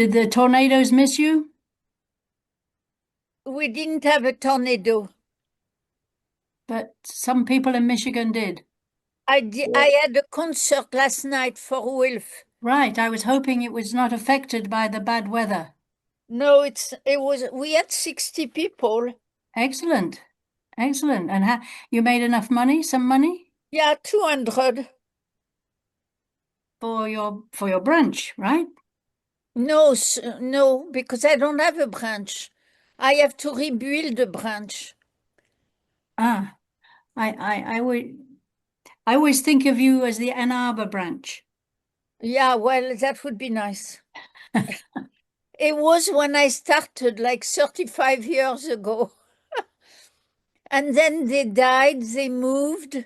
Did the tornadoes miss you? We didn't have a tornado. But some people in Michigan did. I had a concert last night for WILPF. Right, I was hoping it was not affected by the bad weather. No, we had 60 people. Excellent, excellent. And you made enough money, some money? Yeah, 200. For your brunch, right? No, no, because I don't have a branch. I have to rebuild the branch. Ah, I always think of you as the Ann Arbor branch. Yeah, well, that would be nice. It was when I started, like 35 years ago. And then they died, they moved,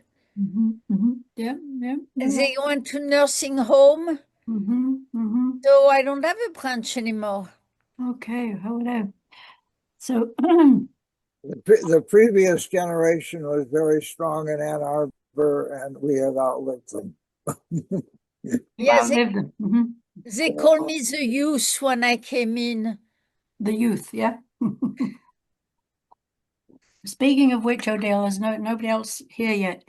Yeah, yeah. they went to nursing home. So I don't have a branch anymore. Okay, hello. So, The previous generation was very strong in Ann Arbor, and we have outlived them. Yeah, them. they called me the youth when I came in. The youth, yeah. Speaking of which, Odile, there's nobody else here yet.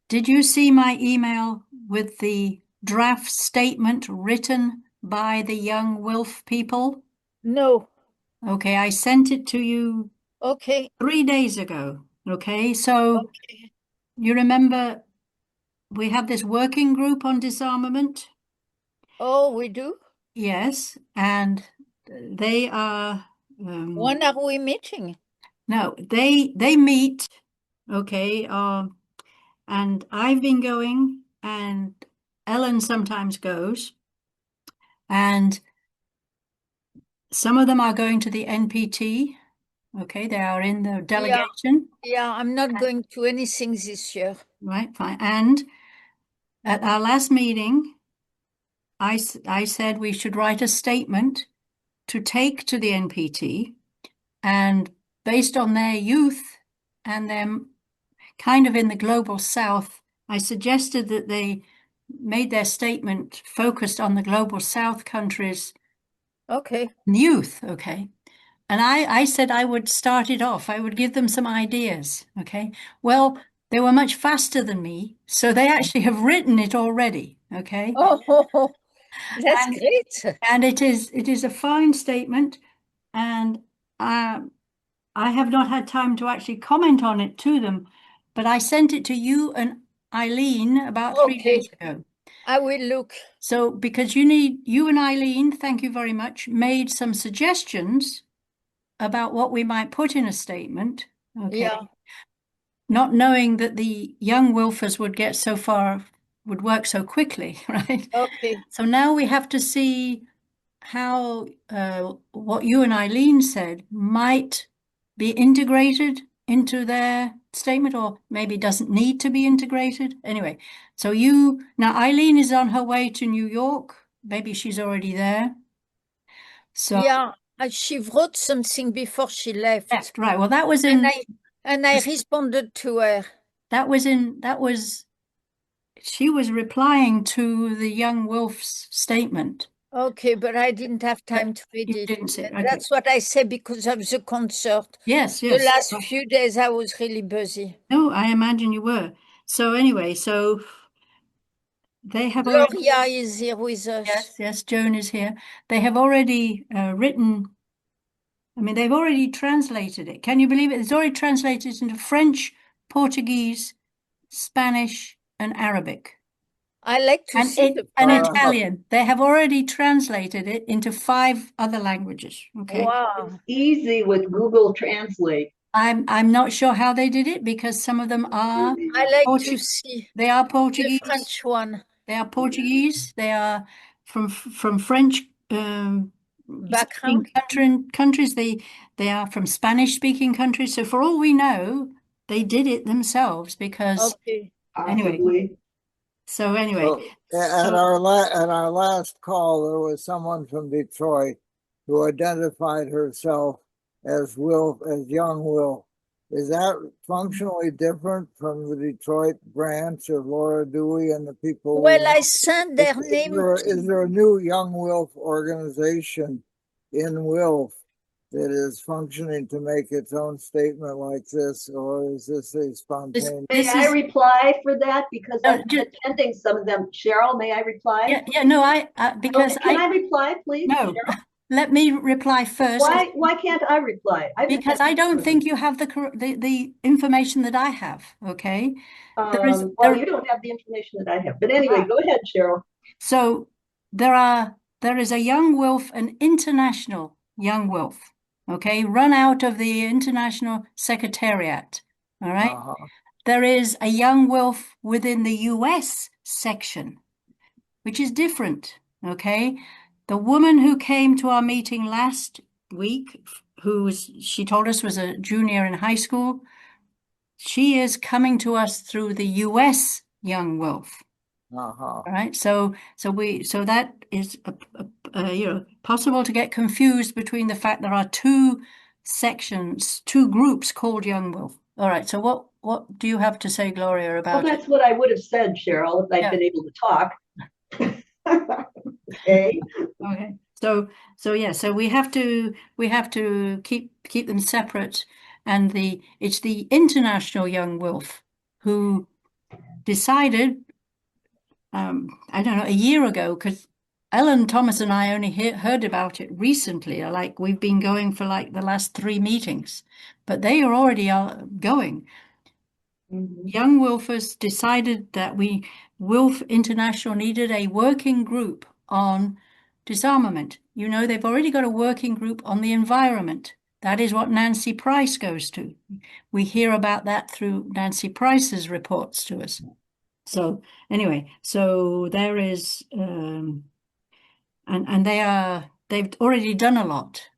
Did you see my email with the draft statement written by the young WILPF people? No. Okay, I sent it to you Okay. 3 days ago. Okay, so Okay. you remember we have this working group on disarmament? Oh, we do? Yes, and they are When are we meeting? no, they meet, okay, and I've been going, and Ellen sometimes goes, and some of them are going to the NPT. Okay, they are in the delegation. Yeah, I'm not going to anything this year. Right, fine. And at our last meeting, I said we should write a statement to take to the NPT, and based on their youth and them kind of in the global south, I suggested that they made their statement focused on the global south countries. Okay. Youth, okay. And I said I would start it off. I would give them some ideas, okay. Well, they were much faster than me, so they actually have written it already, okay. Oh, that's great. And it is a fine statement, and I have not had time to actually comment on it to them, but I sent it to you and Eileen about 3 days ago. I will look. So because you and Eileen, thank you very much, made some suggestions about what we might put in a statement. Okay. Yeah. Not knowing that the young Wilfers would get so far, would work so quickly, right? Okay. So now we have to see how what you and Eileen said might be integrated into their statement, or maybe doesn't need to be integrated. Anyway, so now Eileen is on her way to New York. Maybe she's already there. So yeah, she wrote something before she left. Right. Well, that was in, and I responded to her. She was replying to the young Wilf's statement. Okay, but I didn't have time to read it. Didn't see it. Okay. That's what I said because of the concert. Yes. The last few days I was really busy. No, I imagine you were. So anyway, they have Gloria is here with us. Yes, Joan is here. They have already written, I mean, they've already translated it. Can you believe it? It's already translated into French, Portuguese, Spanish, and Arabic. I like to see and Italian. They have already translated it into 5 other languages. Okay. Wow. It's easy with Google Translate. I'm not sure how they did it, because some of them are I like to see. They are Portuguese. The French one. They are Portuguese. They are from French background countries. They are from Spanish speaking countries. So for all we know, they did it themselves, because Possibly. So at our last call, there was someone from Detroit who identified herself as young Will. Is that functionally different from the Detroit branch of Laura Dewey and the people? Well, I sent their Is name. is there a new Young WILF organization in WILF that is functioning to make its own statement like this, or is this a spontaneous? May I reply for that? Because I've been attending some of them. Cheryl, may I reply? Yeah, no, because Can I reply, please? no, Cheryl? let me reply first. Why can't I reply? Because I don't think you have the information that I have, okay? Well, you don't have the information that I have. But anyway, go ahead, Cheryl. So there is a Young WILF, an international Young WILF, okay, run out of the International Secretariat, all right? There is a Young WILF within the US section, which is different, okay? The woman who came to our meeting last week, she told us was a junior in high school, she is coming to us through the US Young WILF. All right, so that is possible to get confused between the fact there are two sections, two groups called Young WILF. All right, so what do you have to say, Gloria, about Well, that's what I would have said, Cheryl, if I'd been able to talk. Okay. Okay. So we have to keep them separate, and it's the International Young WILF who decided, I don't know, a year ago, because Ellen Thomas and I only heard about it recently. Like we've been going for like the last 3 meetings, but they are already going. Young WILFers decided that WILF International needed a working group on disarmament. You know, they've already got a working group on the environment. That is what Nancy Price goes to. We hear about that through Nancy Price's reports to us. So anyway, so there is, and they've already done a lot,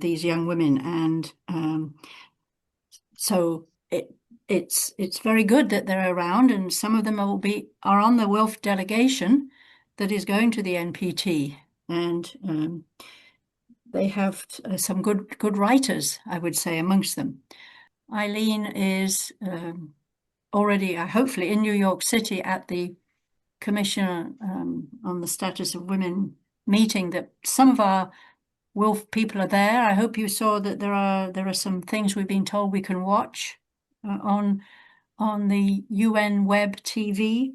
these young women, and so it's very good that they're around, and some of them are on the WILF delegation that is going to the NPT, and they have some good writers, I would say, amongst them. Eileen is already, hopefully, in New York City at the Commission on the Status of Women meeting. That some of our WILF people are there. I hope you saw that there are some things we've been told we can watch on the UN web TV.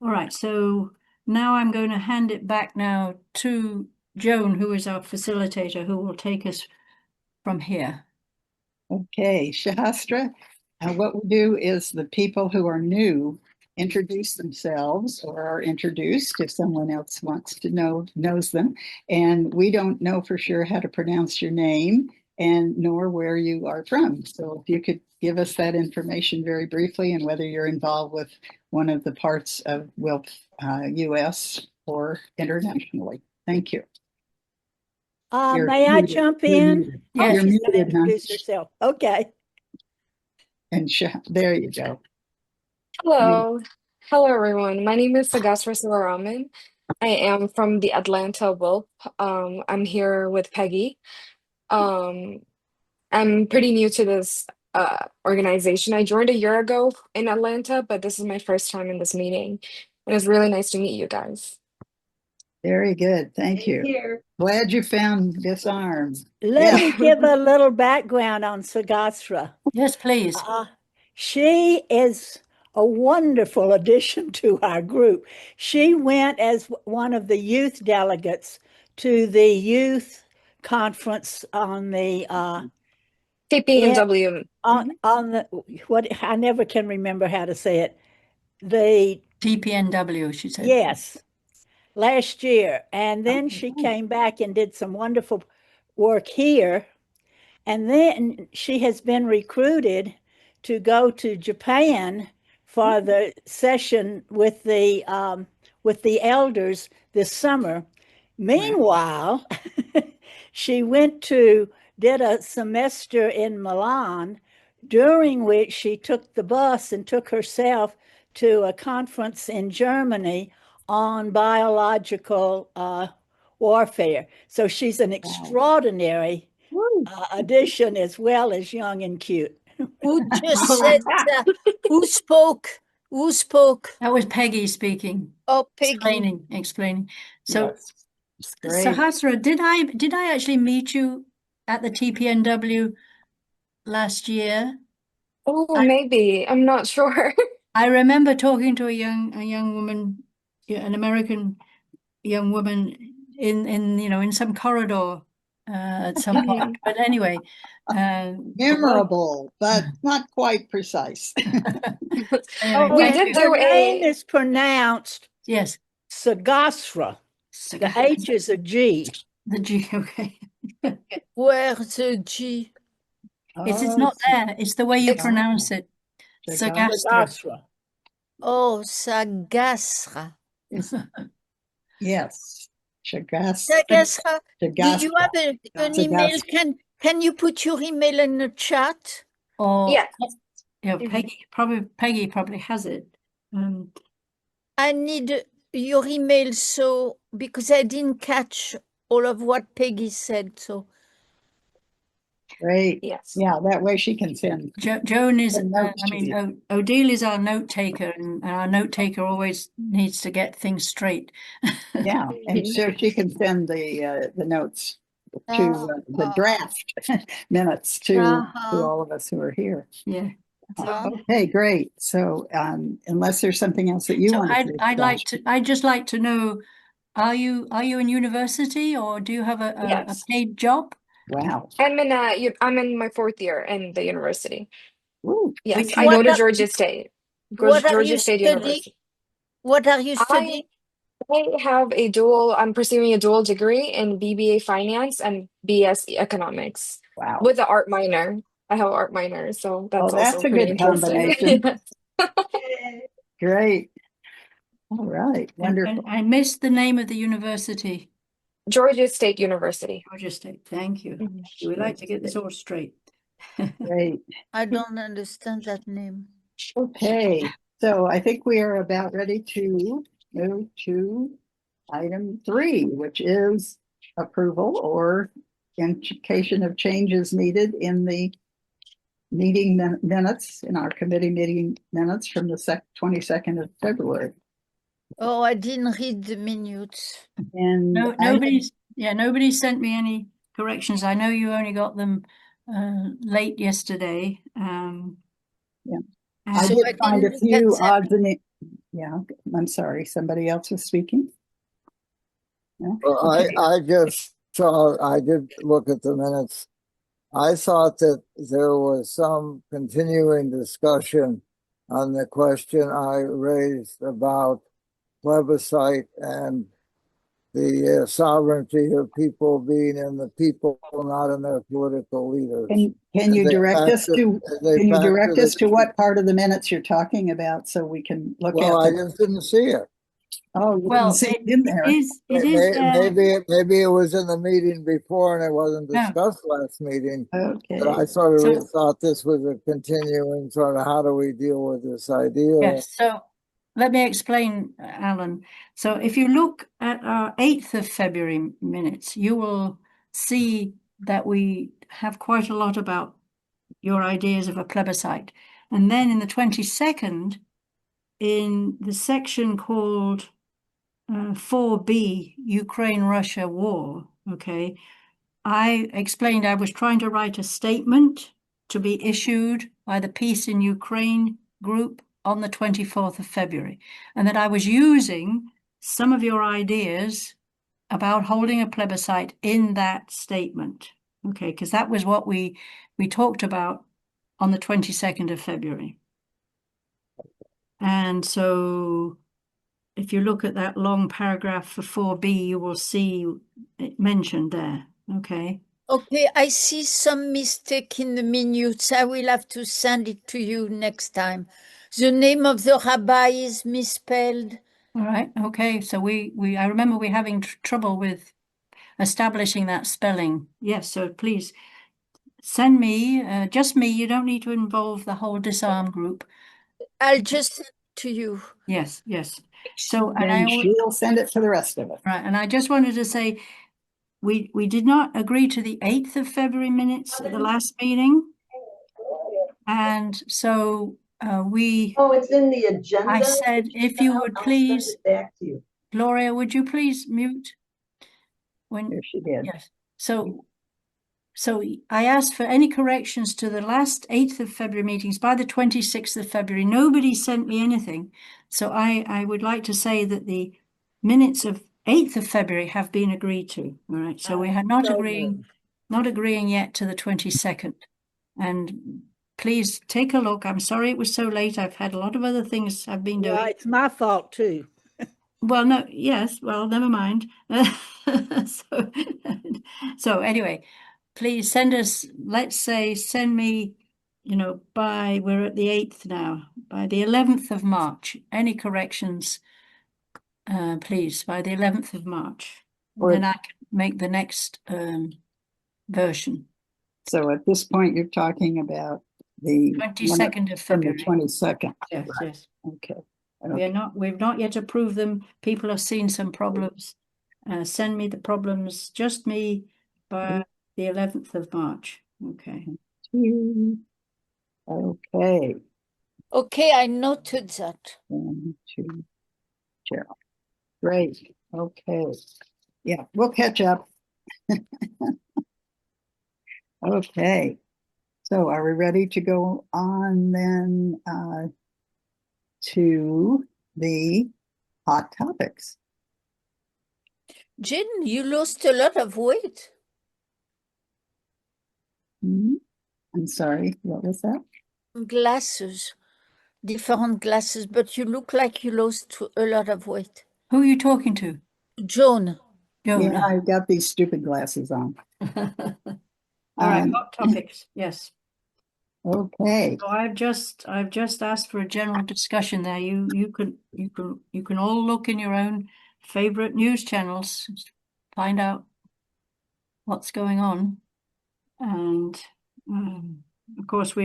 All right, so now I'm going to hand it back now to Joan, who is our facilitator, who will take us from here. Okay, Shahastra, what we do is the people who are new introduce themselves or are introduced if someone else wants to knows them. And we don't know for sure how to pronounce your name and nor where you are from. So if you could give us that information very briefly and whether you're involved with one of the parts of WILF US or internationally. Thank you. May I jump in? Yeah, you're She's going to muted, huh? introduce herself. Okay. And there you go. Hello. Hello, everyone. My name is Sagasra Sivaraman. I am from the Atlanta WILP. I'm here with Peggy. I'm pretty new to this organization. I joined a year ago in Atlanta, but this is my first time in this meeting. And it's really nice to meet you guys. Very good. Thank you. Here. Glad you found Disarm. Let me give a little background on Sagastra. Yes, please. She is a wonderful addition to our group. She went as one of the youth delegates to the youth conference on the TPNW. on the what I never can remember how to say it. The TPNW, she said. yes, last year, and then she came back and did some wonderful work here, and then she has been recruited to go to Japan for the session with the elders this summer. Meanwhile, she did a semester in Milan, during which she took the bus and took herself to a conference in Germany on biological warfare. So she's an extraordinary Woo. addition as well as young and cute. Who just said that? Who spoke? Who spoke? That was Peggy speaking, Oh, Peggy. explaining. So, Yes, it's great. Sahasra, did I actually meet you at the TPNW last year? Oh, maybe. I'm not sure. I remember talking to a young woman, an American young woman in some corridor at some point. But anyway, Memorable, but not quite precise. anyway, We thank did you. do Her name a is pronounced Yes, Sagasra. The H is a G. the G. Okay, Where's the G? it's not there. It's the way you It's- pronounce it. Sagastra. Sagasra. Oh, Sagasra. Yes, Shagastra. Sagasra, do you Shagastra. have an email? Can you put your email in the chat? Or Yes. yeah, Mhm. Peggy probably has it. I need your email because I didn't catch all of what Peggy said. So Great. Yes. Yeah, that way she can send. Joan is, The notes to you. Odile is our note taker, and our note taker always needs to get things straight. Yeah, and so she can send the notes to the draft minutes to all of us who are here. Yeah. Okay, great. So unless there's something else that you So want to Mm-hmm. I'd just like to know, are you in university, or do you have a Yes. paid job? Wow. I'm in my 4th year in the university. Ooh, Yes, Which I go What to are- Georgia State. what are Georgia you State studying? University. What are you studying? I'm pursuing a dual degree in BBA Finance and BS Economics wow. with the art minor. I have art minor, so that's Oh, that's also a pretty good interesting. combination. Great. All right. Wonderful. And I missed the name of the university. Georgia State University. Georgia State. Thank you. Mhm. We like to get this all straight. Great. I don't understand that name. Okay. So I think we are about ready to move to item 3, which is approval or indication of changes needed in the meeting minutes, in our committee meeting minutes from the 22nd of February. Oh, I didn't read the minutes. And Nobody sent me any corrections. I know you only got them late yesterday. Yeah. and- I So did I find a didn't few get them. odds and it. Yeah, I'm sorry. Somebody else was speaking. No? Well, Okay. I just saw, I did look at the minutes. I thought that there was some continuing discussion on the question I raised about plebiscite and the sovereignty of people being in the people, not in their political leaders. Can you direct us to the- what part of the minutes you're talking about so we can look Well, at I them? just didn't see it. Oh, you Well, didn't see it in there. it is there. Maybe it was in the meeting before and it wasn't No. discussed last meeting. But Okay. I sort of So- thought this was a continuing sort of how do we deal with this idea? Yes, so let me explain, Alan. So if you look at our 8th of February minutes, you will see that we have quite a lot about your ideas of a plebiscite. And then in the 22nd, in the section called 4B, Ukraine-Russia war, okay, I explained I was trying to write a statement to be issued by the Peace in Ukraine group on the 24th of February, and that I was using some of your ideas about holding a plebiscite in that statement. Okay, because that was what we talked about on the 22nd of February. And so if you look at that long paragraph for 4B, you will see it mentioned there. Okay. Okay, I see some mistake in the minutes. I will have to send it to you next time. The name of the rabbi is misspelled. All right. Okay. So I remember we having trouble with establishing that spelling. Yes. So please send me, just me. You don't need to involve the whole disarm group. I'll just send it to you. Yes. Yes. So, Then she'll send it to the rest of us. right. And I just wanted to say, we did not agree to the 8th of February minutes at the last meeting. And so Oh, it's in the agenda. I said, if you would I'll please, send it back to you. Gloria, would you please mute? There she did. Yes. So I asked for any corrections to the last 8th of February meetings by the 26th of February. Nobody sent me anything. So I would like to say that the minutes of 8th of February have been agreed to. All right. So we had not agreeing yet to the 22nd. And please take a look. I'm sorry it was so late. I've had a lot of other things I've been doing. Well, it's my fault too. Well, no, yes, well, never mind. So anyway, please send us, let's say, send me, we're at the 8th now, by the 11th of March, any corrections, please, by the 11th of March. And then I can make the next version. So at this point, you're talking about the 22nd of from the February. 22nd. Yes, Right. yes. Okay. We've not yet approved them. People have seen some problems. Send me the problems, just me, by the 11th of March. Okay. Okay. Okay, I noted that. 1, 2, Cheryl. Great. Okay. Yeah, we'll catch up. Okay. So are we ready to go on then to the hot topics? Jen, you lost a lot of weight. I'm sorry, what was that? Glasses, different glasses, but you look like you lost a lot of weight. Who are you talking to? Joan. Joan. Yeah, I've got these stupid glasses on. All right, hot topics. Yes. Okay. So I've just asked for a general discussion there. You can all look in your own favorite news channels, find out what's going on, and of course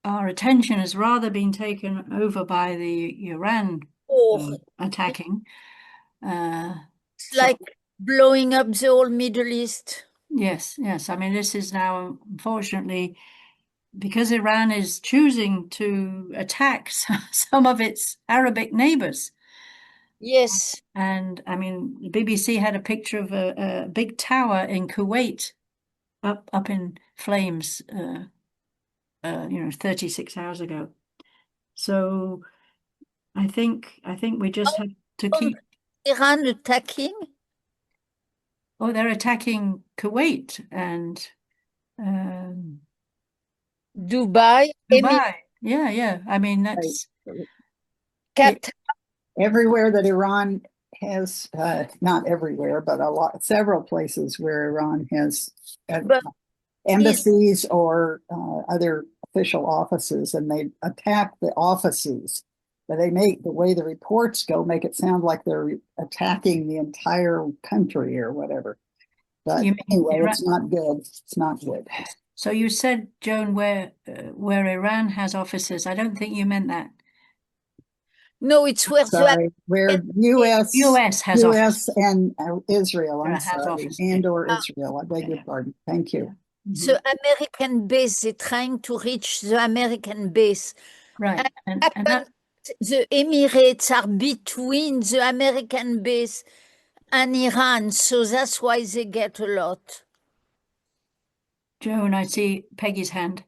our attention has rather been taken over by the Iran attacking. It's like blowing up the whole Middle East. Yes. I mean, this is now, unfortunately, because Iran is choosing to attack some of its Arabic neighbors. Yes. And I mean, the BBC had a picture of a big tower in Kuwait up in flames, 36 hours ago. So I think we just have to keep. Iran attacking? Oh, they're attacking Kuwait and Dubai. Yeah. I mean, that's everywhere that Iran has, not everywhere, but several places where Iran has embassies or other official offices, and they attack the offices. But they make the way the reports go make it sound like they're attacking the entire country or whatever. But anyway, it's not good. It's not good. So you said, Joan, where Iran has offices. I don't think you meant that. No, it's where where U.S. has offices. and Israel. I'm has sorry, offices, and or Israel. I beg your pardon. Thank you. The American base, they're trying to reach the American base. Right. And the Emirates are between the American base and Iran, so that's why they get a lot. Joan, I see Peggy's hand.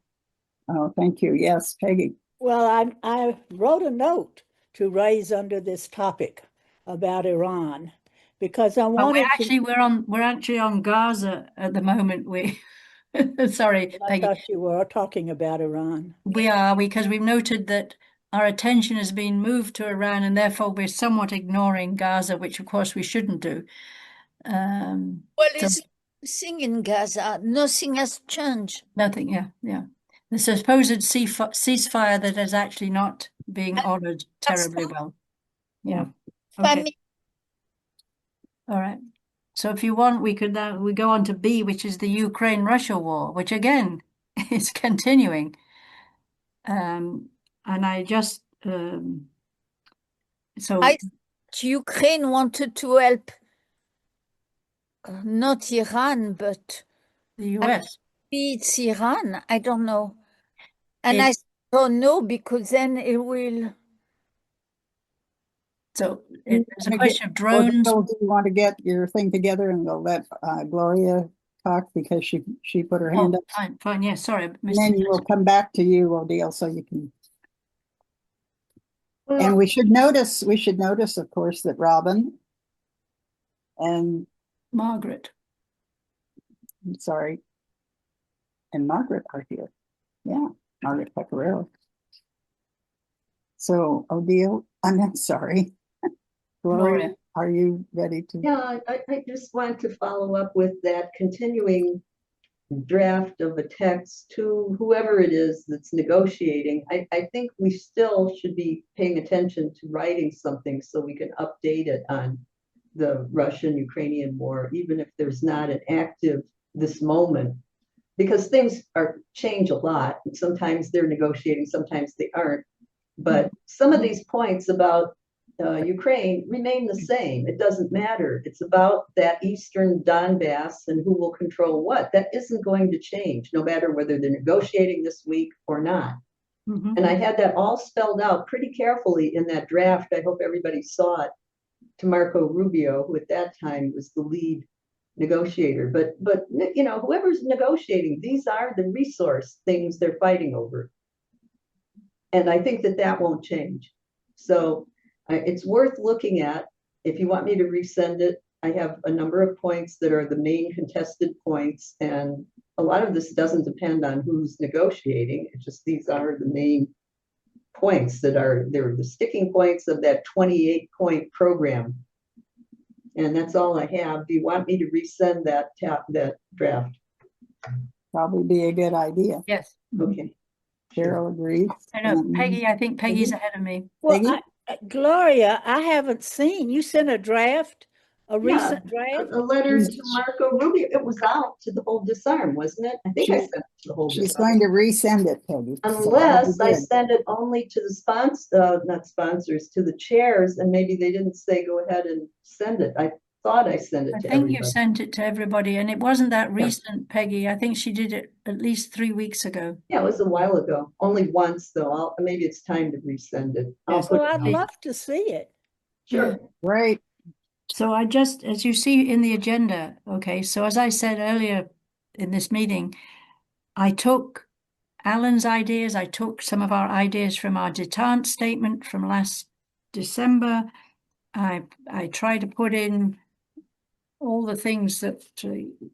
Oh, thank you. Yes, Peggy. Well, I wrote a note to raise under this topic about Iran because I wanted we're actually on Gaza at the moment. Sorry, I Peggy. thought you were talking about Iran. We are, because we've noted that our attention has been moved to Iran, and therefore we're somewhat ignoring Gaza, which of course we shouldn't do. It's nothing in Gaza. Nothing has changed. Nothing, yeah. The supposed ceasefire that is actually not being honored terribly well. Yeah. Okay. All right. So if you want, we go on to B, which is the Ukraine-Russia war, which again is continuing. And I just Ukraine wanted to help not Iran, but The US. maybe it's Iran. I don't know. And I It's- don't know because then it will. So You it's a wanna question of get- or drones. Bill, do you want to get your thing together and we'll let Gloria talk because she put her hand Oh, up. fine, fine. Yeah, sorry. And then we'll come back to you, Odile, so you can. And we should notice, of course, that Robin and Margaret. I'm sorry, and Margaret are here. Yeah, Margaret Pecoraro. So Odile, I'm sorry. Gloria, are you ready to? Yeah, I just want to follow up with that continuing draft of a text to whoever it is that's negotiating. I think we still should be paying attention to writing something so we can update it on the Russian-Ukrainian war, even if there's not an active this moment, because things change a lot. And sometimes they're negotiating, sometimes they aren't. But some of these points about Ukraine remain the same. It doesn't matter. It's about that Eastern Donbass and who will control what. That isn't going to change, no matter whether they're negotiating this week or not. Mhm. And I had that all spelled out pretty carefully in that draft. I hope everybody saw it, to Marco Rubio, who at that time was the lead negotiator. But you know, whoever's negotiating, these are the resource things they're fighting over. And I think that won't change. So it's worth looking at. If you want me to resend it, I have a number of points that are the main contested points. And a lot of this doesn't depend on who's negotiating. It's just these are the main points they're the sticking points of that 28-point program. And that's all I have. Do you want me to resend that draft? Probably be a good idea. Yes. Okay. Cheryl agrees. I know, Peggy, I think Peggy's Peggy? ahead of me. Well, Peggy? Gloria, I haven't seen, you sent a draft, a recent draft? A letter to Marco Rubio. It was out to the whole disarm, wasn't it? I think I sent it to the whole She's disarm. going to resend it, Peggy. Unless So I send it only to the not sponsors, to the chairs, and maybe they didn't say go ahead and send it. I thought I sent it I to think you everybody. sent it to everybody, and it wasn't that recent, Peggy. I think she did it at least 3 weeks ago. Yeah, it was a while ago. Only once, though. Maybe it's time to resend it. Yes. Well, I'd love to see it. Sure. Right. So I just, as you see in the agenda, okay, so as I said earlier in this meeting, I took Alan's ideas, I took some of our ideas from our detente statement from last December. I tried to put in all the things that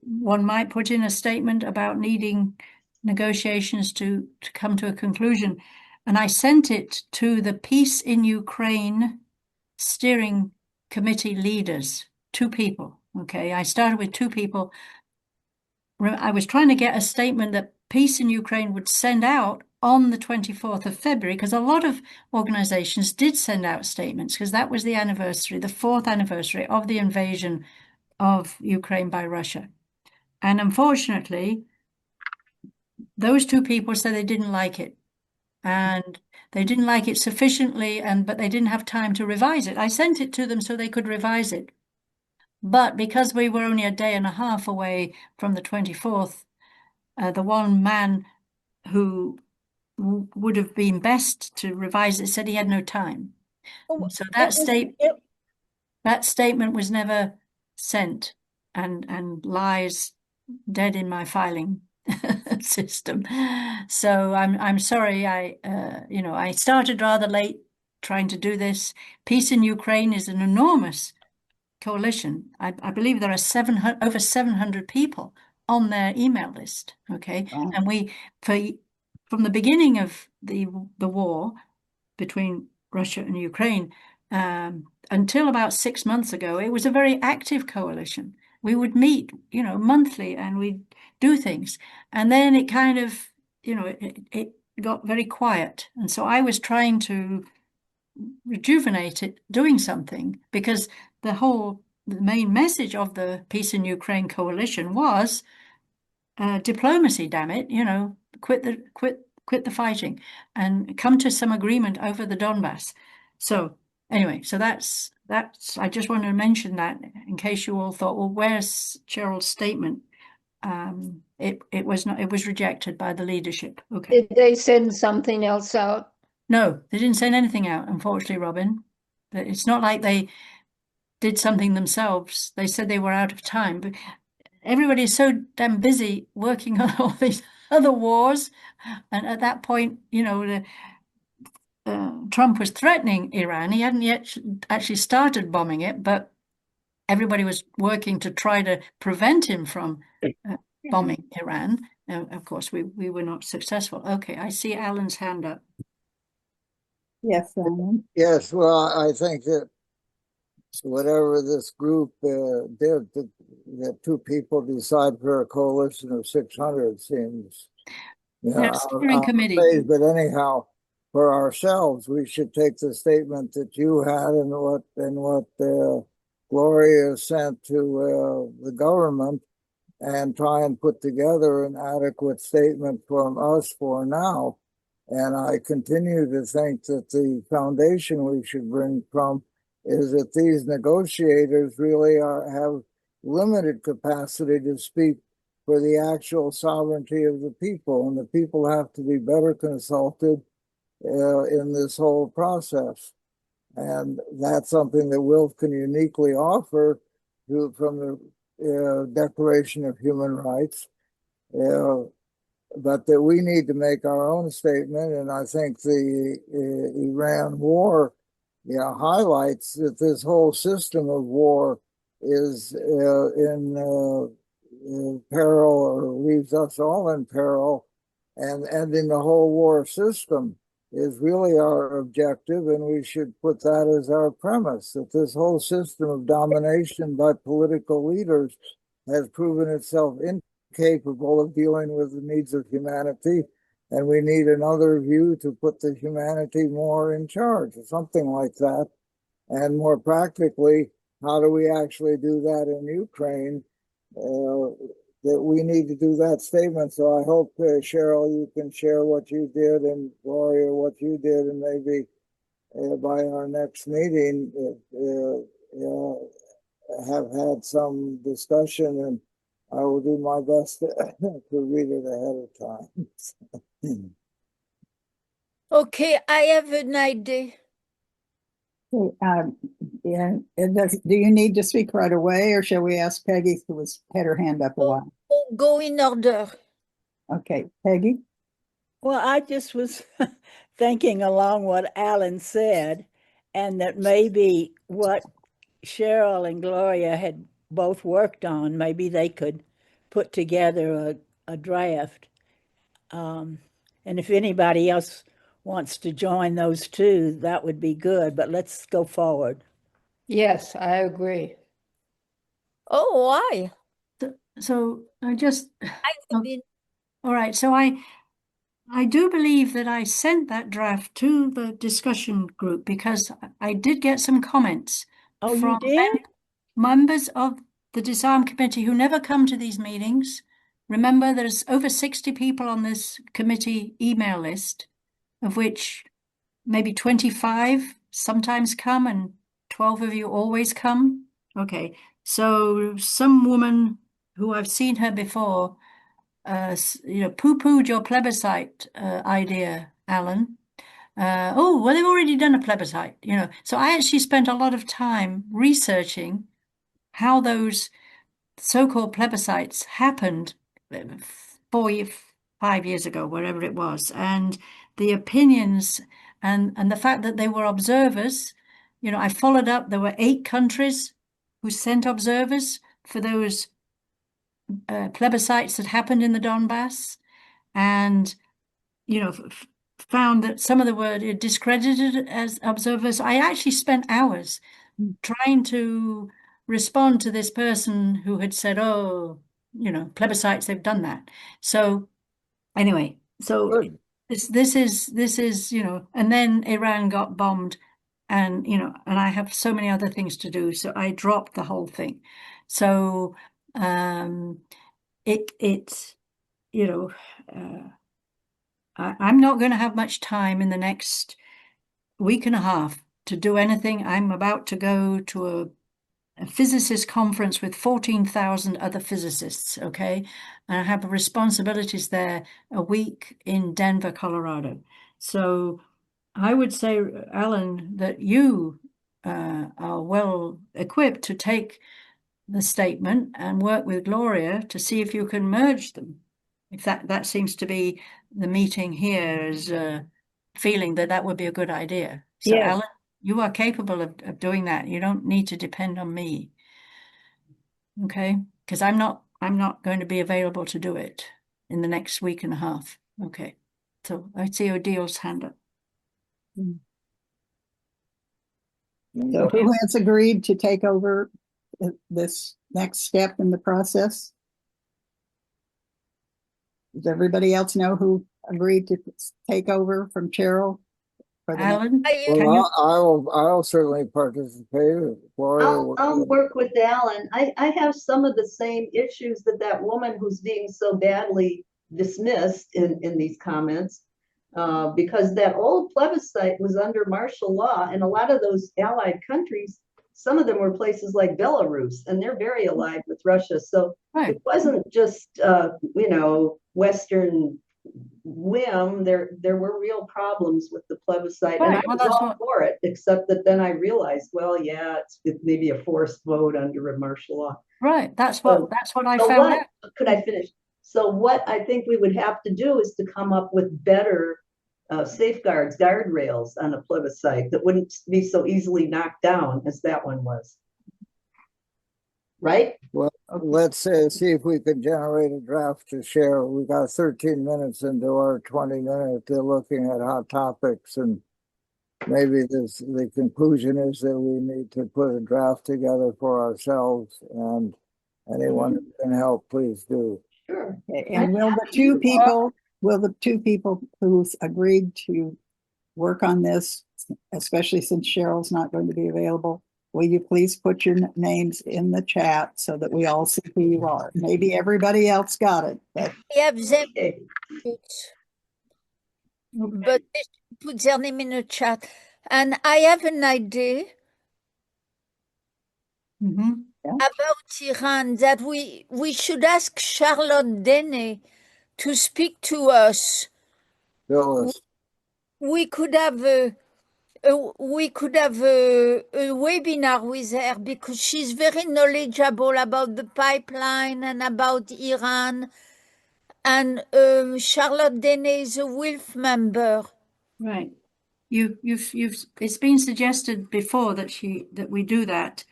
one might put in a statement about needing negotiations to come to a conclusion. And I sent it to the Peace in Ukraine steering committee leaders, 2 people. Okay, I started with 2 people. I was trying to get a statement that Peace in Ukraine would send out on the 24th of February, because a lot of organizations did send out statements, because that was the anniversary, the 4th anniversary of the invasion of Ukraine by Russia. And unfortunately, those 2 people said they didn't like it. And they didn't like it sufficiently, but they didn't have time to revise it. I sent it to them so they could revise it. But because we were only a day and a half away from the 24th, the one man who would have been best to revise it said he had no time. So that statement was never sent, and lies dead in my filing system. So I'm sorry. I started rather late trying to do this. Peace in Ukraine is an enormous coalition. I believe there are over 700 people on their email list. Okay, Wow. and from the beginning of the war between Russia and Ukraine until about 6 months ago, it was a very active coalition. We would meet, monthly, and we'd do things. And then it kind of, it got very quiet. And so I was trying to rejuvenate it, doing something, because the main message of the Peace in Ukraine coalition was diplomacy, damn it, quit the fighting and come to some agreement over the Donbass. So anyway, so that's I just wanted to mention that in case you all thought, well, where's Cheryl's statement? It was not, it was rejected by the leadership. Okay. Did they send something else out? No, they didn't send anything out, unfortunately, Robin. But it's not like they did something themselves. They said they were out of time, but everybody is so damn busy working on all these other wars. And at that point, you know, Trump was threatening Iran. He hadn't yet actually started bombing it, but everybody was working to try to prevent him from bombing Iran. Of course, we were not successful. Okay, I see Alan's hand up. Yes, Alan. Yes, well, I think that whatever this group did, that two people decide for a coalition of 600 seems, you know, Steering committee. phase. But anyhow, for ourselves, we should take the statement that you had and what Gloria sent to the government and try and put together an adequate statement from us for now. And I continue to think that the foundation we should bring from is that these negotiators really have limited capacity to speak for the actual sovereignty of the people, and the people have to be better consulted in this whole process. And that's something that WILPF can uniquely offer from the Declaration of Human Rights. But that we need to make our own statement. And I think the Iran war highlights that this whole system of war is in peril, or leaves us all in peril. And ending the whole war system is really our objective. And we should put that as our premise, that this whole system of domination by political leaders has proven itself incapable of dealing with the needs of humanity, and we need another view to put the humanity more in charge, or something like that. And more practically, how do we actually do that in Ukraine? That we need to do that statement. So I hope, Cheryl, you can share what you did, and Gloria, what you did, and maybe by our next meeting, have had some discussion, and I will do my best to read it ahead of time. Okay, I have an idea. Do you need to speak right away, or shall we ask Peggy, who has had her hand up a while? Go in order. Okay, Peggy? Well, I just was thinking along what Alan said, and that maybe what Cheryl and Gloria had both worked on, maybe they could put together a draft. And if anybody else wants to join those two, that would be good, but let's go forward. Yes, I agree. Oh, why? So I just, I've been all right. So I do believe that I sent that draft to the discussion group because I did get some comments Oh, you from did? members of the Disarm Committee who never come to these meetings. Remember, there's over 60 people on this committee email list, of which maybe 25 sometimes come and 12 of you always come. Okay, so some woman who I've seen her before, poo-pooed your plebiscite idea, Alan. Oh, well, they've already done a plebiscite, So I actually spent a lot of time researching how those so-called plebiscites happened 5 years ago, wherever it was, and the opinions and the fact that they were observers. I followed up. There were 8 countries who sent observers for those plebiscites that happened in the Donbass, and found that some of them were discredited as observers. I actually spent hours trying to respond to this person who had said, "Oh, plebiscites, they've done that." So anyway, so Good. this is and then Iran got bombed, and and I have so many other things to do, so I dropped the whole thing. So it's I'm not going to have much time in the next week and a half to do anything. I'm about to go to a physicist conference with 14,000 other physicists, okay? And I have responsibilities there a week in Denver, Colorado. So I would say, Alan, that you are well equipped to take the statement and work with Gloria to see if you can merge them. If that seems to be the meeting here is feeling that that would be a good idea. So Yes. Alan, you are capable of doing that. You don't need to depend on me. Okay? Because I'm not going to be available to do it in the next week and a half. Okay. So I see Odil's hand up. So who has agreed to take over this next step in the process? Does everybody else know who agreed to take over from Cheryl? For the Alan, I- can you? I'll certainly participate. Gloria, I'll work with Alan. I have some of the same issues that woman who's being so badly dismissed in these comments, because that old plebiscite was under martial law, and a lot of those allied countries, some of them were places like Belarus, and they're very allied with Russia. So Right. it wasn't just Western whim. There were real problems with the plebiscite, and I Right, well, was that's all what- for it, except that then I realized, well, yeah, it may be a forced vote under a martial law. Right. That's what I So found what out. could I finish? So what I think we would have to do is to come up with better safeguards, guardrails on a plebiscite that wouldn't be so easily knocked down as that one was. Right? well, let's see if we can generate a draft to share. We got 13 minutes into our 20 minutes. They're looking at hot topics, and maybe the conclusion is that we need to put a draft together for ourselves, and anyone who can help, please do. Sure. And will the two people who's agreed to work on this, especially since Cheryl's not going to be available, will you please put your names in the chat so that we all see who you are? Maybe everybody else got it, but I have them, Okay. but they should put their name in the chat. And I have an idea Mhm. about Iran that we should ask Charlotte Deney to speak to us. Phyllis, We could have a webinar with her because she's very knowledgeable about the pipeline and about Iran. And Charlotte Deney is a WILPF member. Right. It's been suggested before that we do that.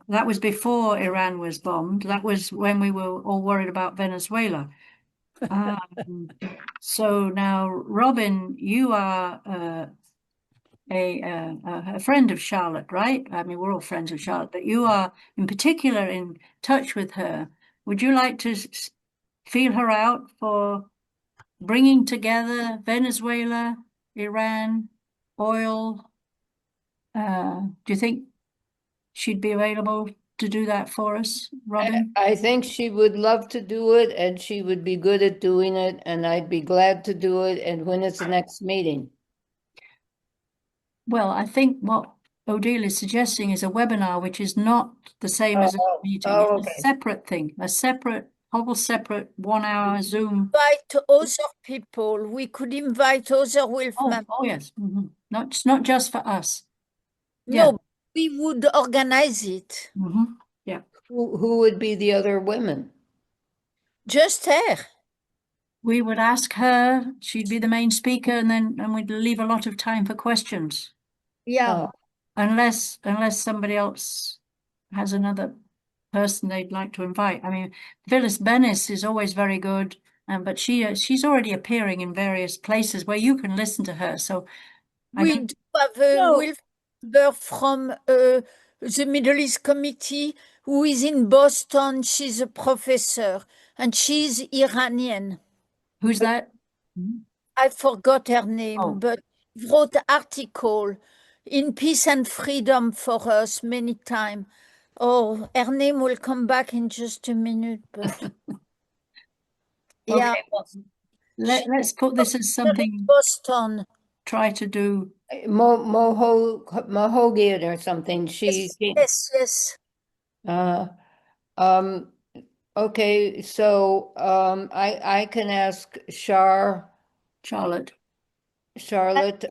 That was before Iran was bombed. That was when we were all worried about Venezuela. So now, Robin, you are a friend of Charlotte, right? I mean, we're all friends of Charlotte, but you are in particular in touch with her. Would you like to feel her out for bringing together Venezuela, Iran, oil? Do you think she'd be available to do that for us, Robin? I think she would love to do it and she would be good at doing it, and I'd be glad to do it. And when is the next meeting? Well, I think what Odile is suggesting is a webinar, which is not the same as a meeting. It's okay. a separate thing, whole separate 1 hour Zoom. Invite other people. We could invite other WILPF members. Oh yes. Mm-hmm. Not just for us. No, we would organize it. Mm-hmm. Yeah. Who would be the other women? Just her. We would ask her, she'd be the main speaker, and we'd leave a lot of time for questions. Yeah. Unless somebody else has another person they'd like to invite. I mean, Phyllis Bennis is always very good, but she's already appearing in various places where you can listen to her. So We do have a WILPF member from the Middle East Committee who is in Boston. She's a professor and she's Iranian. Who's that? I forgot her name, Oh. but wrote article in Peace and Freedom for us many times. Oh, her name will come back in just a minute, but yeah. Okay, well, let's put this as something. Boston. try to do? Mohogian or something. She, Yes. uh, um, okay, so, I can ask Charlotte. Charlotte,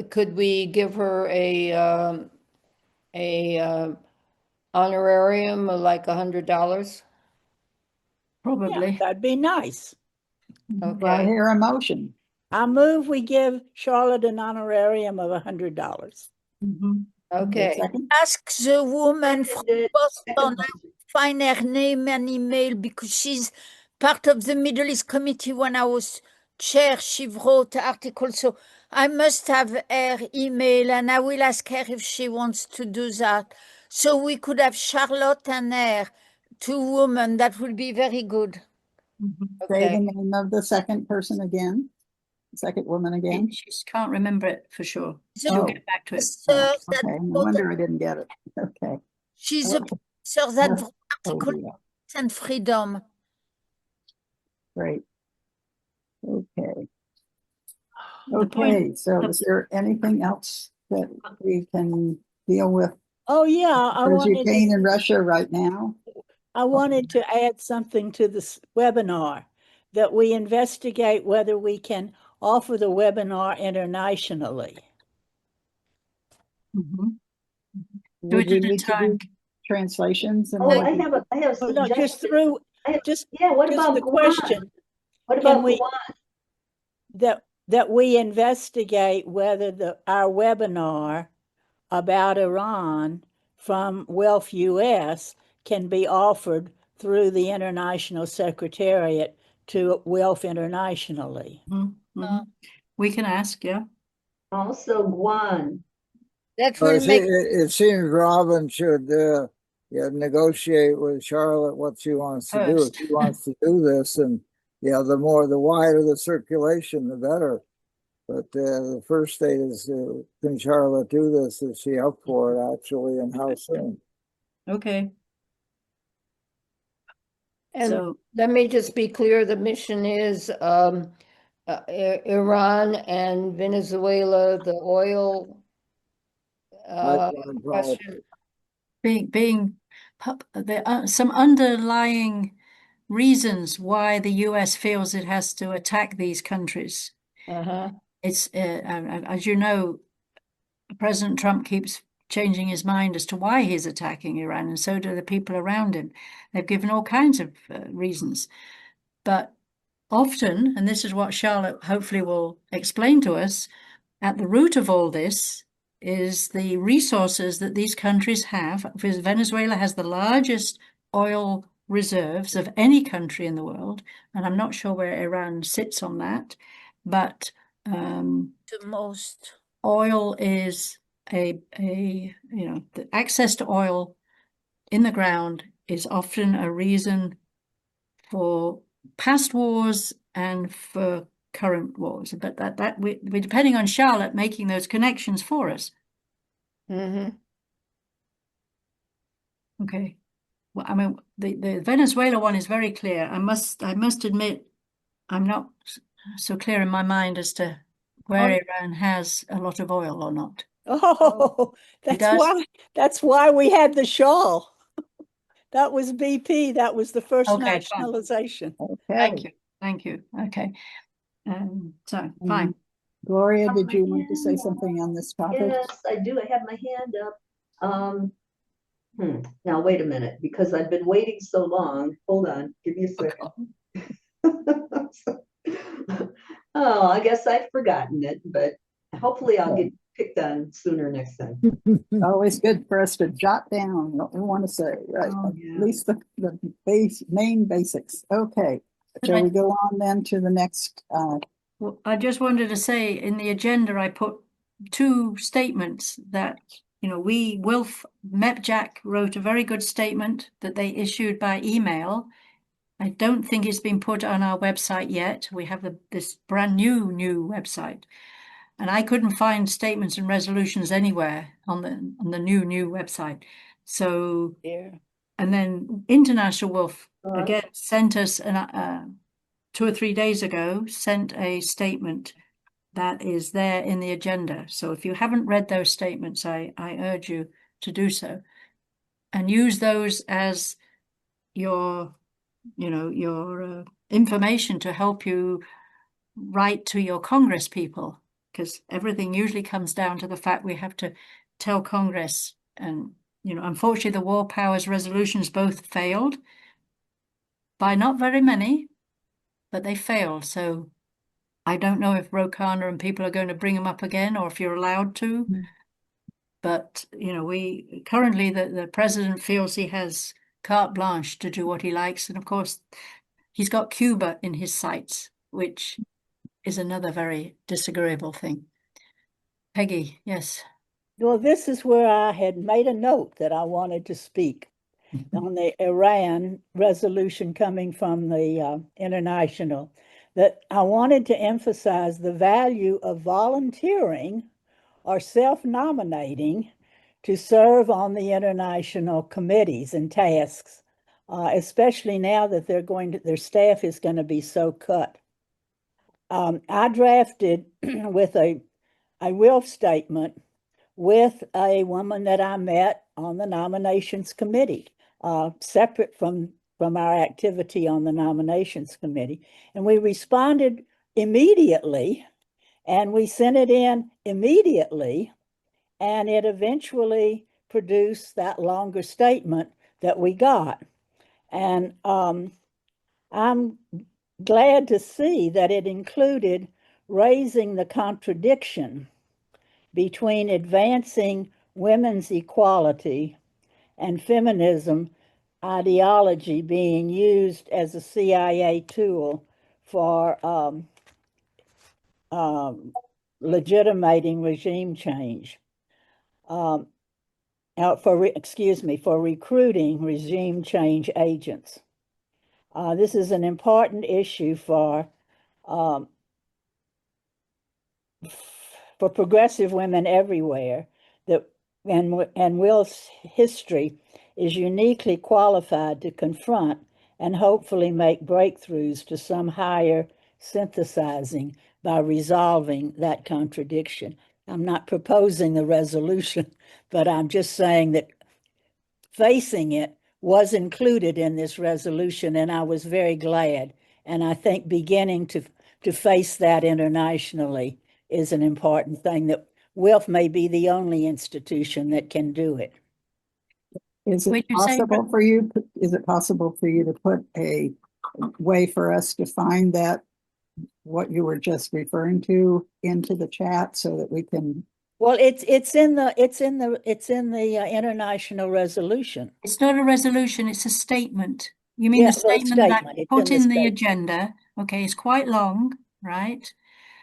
could we give her a honorarium of like $100? Yeah, Probably. that'd be nice. Do I Okay, hear a motion? I move we give Charlotte an honorarium of $100. Mhm. okay. Second? Ask the woman from Seconded. Boston, Second. find her name and email because she's part of the Middle East Committee when I was chair. She wrote articles, so I must have her email and I will ask her if she wants to do that. So we could have Charlotte and her, two women. That would be very good. Mhm. Say Okay. the name of the second person again, second woman again. She can't remember it for sure. The She'll Oh. get back to it. professor that Okay, no wrote- wonder I didn't get it. Okay. she's a professor that wrote Oh, articles yeah. and freedom. Great. Okay. The point- Okay, so is there anything else that we can deal with? Oh, yeah, There's Ukraine and Russia right now. I wanted to add something to this webinar, that we investigate whether we can offer the webinar internationally. Mhm. Would it we at a need to time. do translations? And Oh, I maybe- have a Oh, no, suggestion. just through, I- just Yeah, what just about the Guam? question What can about we- Guam? that we investigate whether our webinar about Iran from WILPF US can be offered through the International Secretariat to WILPF internationally. Mhm. Mhm. We can ask, yeah. Also Guam. That Well, will make it seems Robin should negotiate with Charlotte what she wants to do. If First. she wants to do this, and the wider the circulation, the better. But the first state is, can Charlotte do this? Is she up for it actually, and how soon? Okay. And So let me just be clear, the mission is Iran and Venezuela, the oil Pipeline question. there are some underlying reasons why the US feels it has to attack these countries. Uh-huh. It's as you know, President Trump keeps changing his mind as to why he's attacking Iran, and so do the people around him. They've given all kinds of reasons, but often, and this is what Charlotte hopefully will explain to us, at the root of all this is the resources that these countries have. Venezuela has the largest oil reserves of any country in the world, and I'm not sure where Iran sits on that, but the most. oil is the access to oil in the ground is often a reason for past wars and for current wars. But that we're depending on Charlotte making those connections for us. Mm-hmm. Okay. Well, I mean, the Venezuela one is very clear. I must admit, I'm not so clear in my mind as to where Iran has a lot of oil or not. Oh, It does? that's why we had the shawl. That was BP. That was the first Okay, fine. nationalization. Okay. Thank you. Okay. So fine. Gloria, did you want to say something on this topic? Yes, I do. I have my hand up. Now wait a minute, because I've been waiting so long. Hold on, give me a second. Oh, I guess I've forgotten it, but hopefully I'll get picked on sooner next time. Always good for us to jot down what we want to say, right? Oh, yeah. At least the main basics. Okay. Shall we go on then to the next? Well, I just wanted to say in the agenda, I put two statements that, WILPF MEPJAC wrote a very good statement that they issued by email. I don't think it's been put on our website yet. We have this brand new website, and I couldn't find statements and resolutions anywhere on the new website. So, and then International WILPF again sent us 2 or 3 days ago, sent a statement that is there in the agenda. So if you haven't read those statements, I urge you to do so and use those as your, your information to help you write to your Congress people, because everything usually comes down to the fact we have to tell Congress. And, unfortunately, the War Powers resolutions both failed by not very many, but they failed. So I don't know if Ro Khanna and people are going to bring them up again or if you're allowed to. But, we currently, the president feels he has carte blanche to do what he likes. And of course, he's got Cuba in his sights, which is another very disagreeable thing. Peggy, yes. Well, this is where I had made a note that I wanted to speak on the Iran resolution coming from the international, that I wanted to emphasize the value of volunteering or self-nominating to serve on the international committees and tasks, especially now that their staff is going to be so cut. I drafted with a WILPF statement with a woman that I met on the nominations committee, separate from our activity on the nominations committee. And we responded immediately, and we sent it in immediately, and it eventually produced that longer statement that we got. And I'm glad to see that it included raising the contradiction between advancing women's equality and feminism ideology being used as a CIA tool for legitimating regime change, for recruiting regime change agents. This is an important issue for progressive women everywhere, and Will's history is uniquely qualified to confront and hopefully make breakthroughs to some higher synthesizing by resolving that contradiction. I'm not proposing the resolution, but I'm just saying that facing it was included in this resolution, and I was very glad. And I think beginning to face that internationally is an important thing, that WILPF may be the only institution that can do it. Is it possible for you to put a way for us to find that, what you were just referring to, into the chat so that we can? Well, it's in the international resolution. It's not a resolution, it's a statement. You mean the statement that I put in the agenda? Okay, it's quite long, right?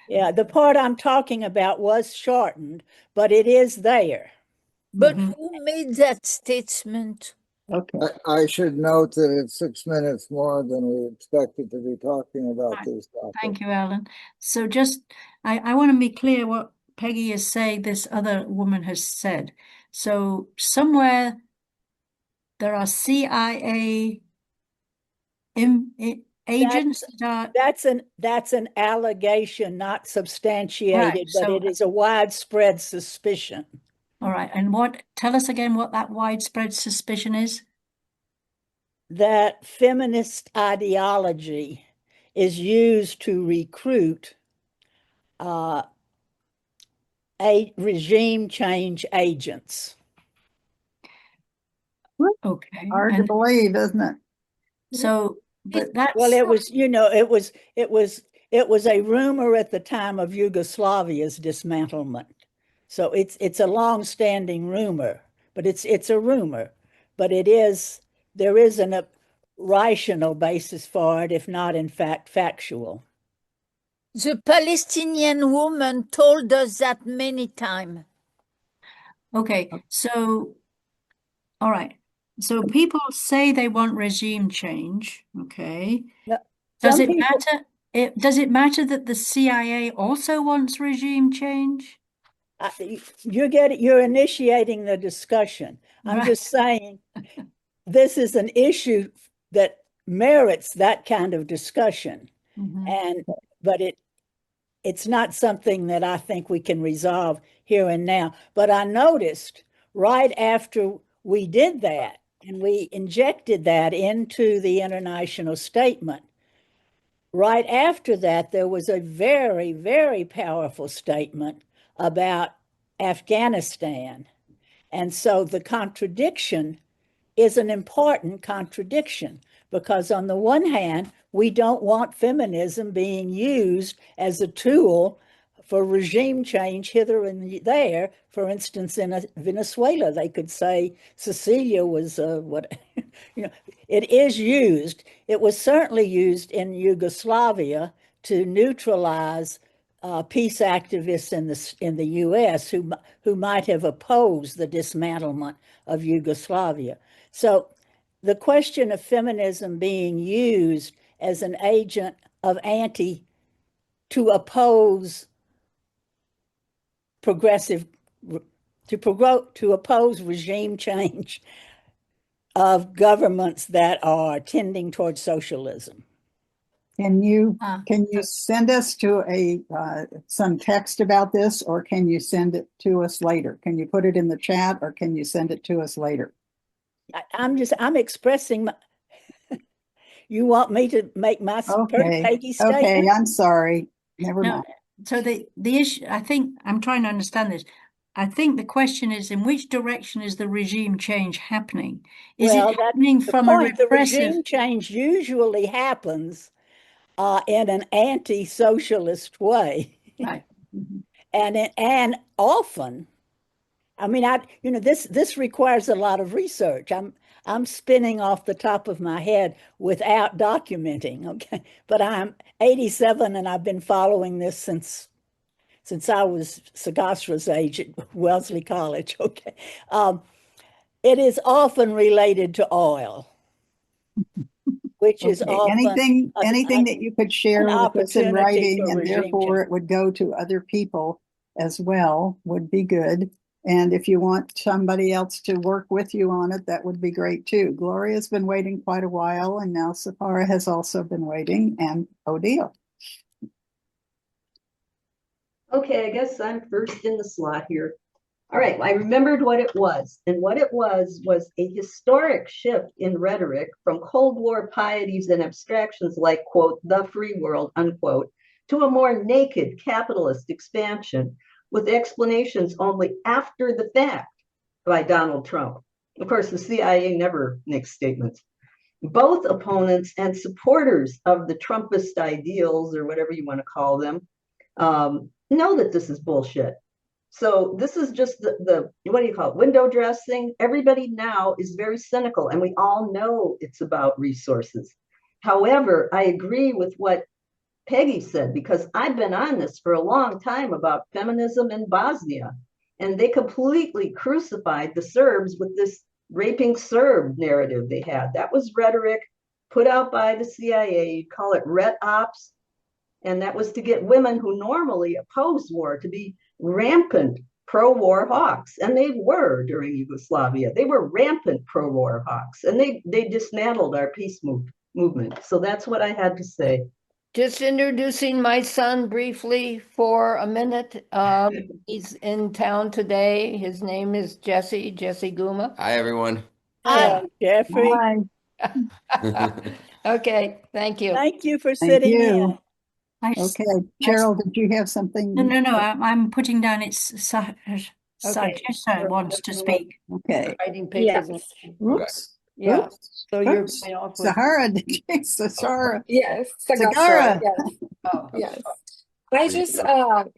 Yeah, the part I'm talking about was shortened, but it is there. But who made that statement? Okay. I should note that it's 6 minutes more than we expected to be talking about these topics. Thank you, Alan. So just, I want to be clear what Peggy is saying this other woman has said. So somewhere there are CIA agents that's an allegation, not substantiated, right, but it is a widespread suspicion. All right, and tell us again what that widespread suspicion is? That feminist ideology is used to recruit regime change agents. Okay. Hard to believe, isn't it? So, but that's... Well, it was, it was a rumor at the time of Yugoslavia's dismantlement. So it's a long-standing rumor, but it's a rumor. But there is a rational basis for it, if not in fact factual. The Palestinian woman told us that many times. Okay, so, all right. So people say they want regime change, okay? Does it matter? Does it matter that the CIA also wants regime change? You're initiating the discussion. I'm just saying this is an issue that merits that kind of discussion. But it's not something that I think we can resolve here and now. But I noticed right after we did that and we injected that into the international statement, right after that, there was a very, very powerful statement about Afghanistan. And so the contradiction is an important contradiction because, on the one hand, we don't want feminism being used as a tool for regime change hither and there. For instance, in Venezuela, they could say Cecilia was what, it is used. It was certainly used in Yugoslavia to neutralize peace activists in the U.S. who might have opposed the dismantlement of Yugoslavia. So the question of feminism being used as an agent of to oppose to oppose regime change of governments that are tending towards socialism. Can you send us to some text about this, or can you send it to us later? Can you put it in the chat, or can you send it to us later? I'm expressing you want me to make my Peggy statement? Okay, I'm sorry. Never mind. So the issue, I think, I'm trying to understand this. I think the question is, in which direction is the regime change happening? Is it happening from a repressive? The regime change usually happens in an anti-socialist way. Right. And often, I mean, this requires a lot of research. I'm spinning off the top of my head without documenting, okay? But I'm 87 and I've been following this since I was Sagastra's age at Wellesley College, okay? It is often related to oil, which is often anything that you could share with us in writing, and therefore it would go to other people as well, would be good. And if you want somebody else to work with you on it, that would be great too. Gloria's been waiting quite a while, and now Sapara has also been waiting, and Odile. Okay, I guess I'm first in the slot here. All right, I remembered what it was. And what it was a historic shift in rhetoric from Cold War pieties and abstractions like, quote, the free world, unquote, to a more naked capitalist expansion with explanations only after the fact by Donald Trump. Of course, the CIA never makes statements. Both opponents and supporters of the Trumpist ideals, or whatever you want to call them, know that this is bullshit. So this is just the what do you call it, window dressing. Everybody now is very cynical, and we all know it's about resources. However, I agree with what Peggy said, because I've been on this for a long time about feminism in Bosnia, and they completely crucified the Serbs with this raping Serb narrative they had. That was rhetoric put out by the CIA. You'd call it ret ops. And that was to get women who normally oppose war to be rampant pro-war hawks. And they were during Yugoslavia. They were rampant pro-war hawks. And they dismantled our peace movement. So that's what I had to say. Just introducing my son briefly for a minute. He's in town today. His name is Jesse Guma. Hi, everyone. Hi, Jeffrey. Hi. Okay, thank you. Thank you for sitting in. Okay, Cheryl, did you have something? No, I'm putting down its Sagessa wants to speak. Okay. Writing papers. Yes. Oops. Yeah. Oops. So you're Oops. going off with Sahara, Sahara. Yes, Sagara. yes, oh, yes. I just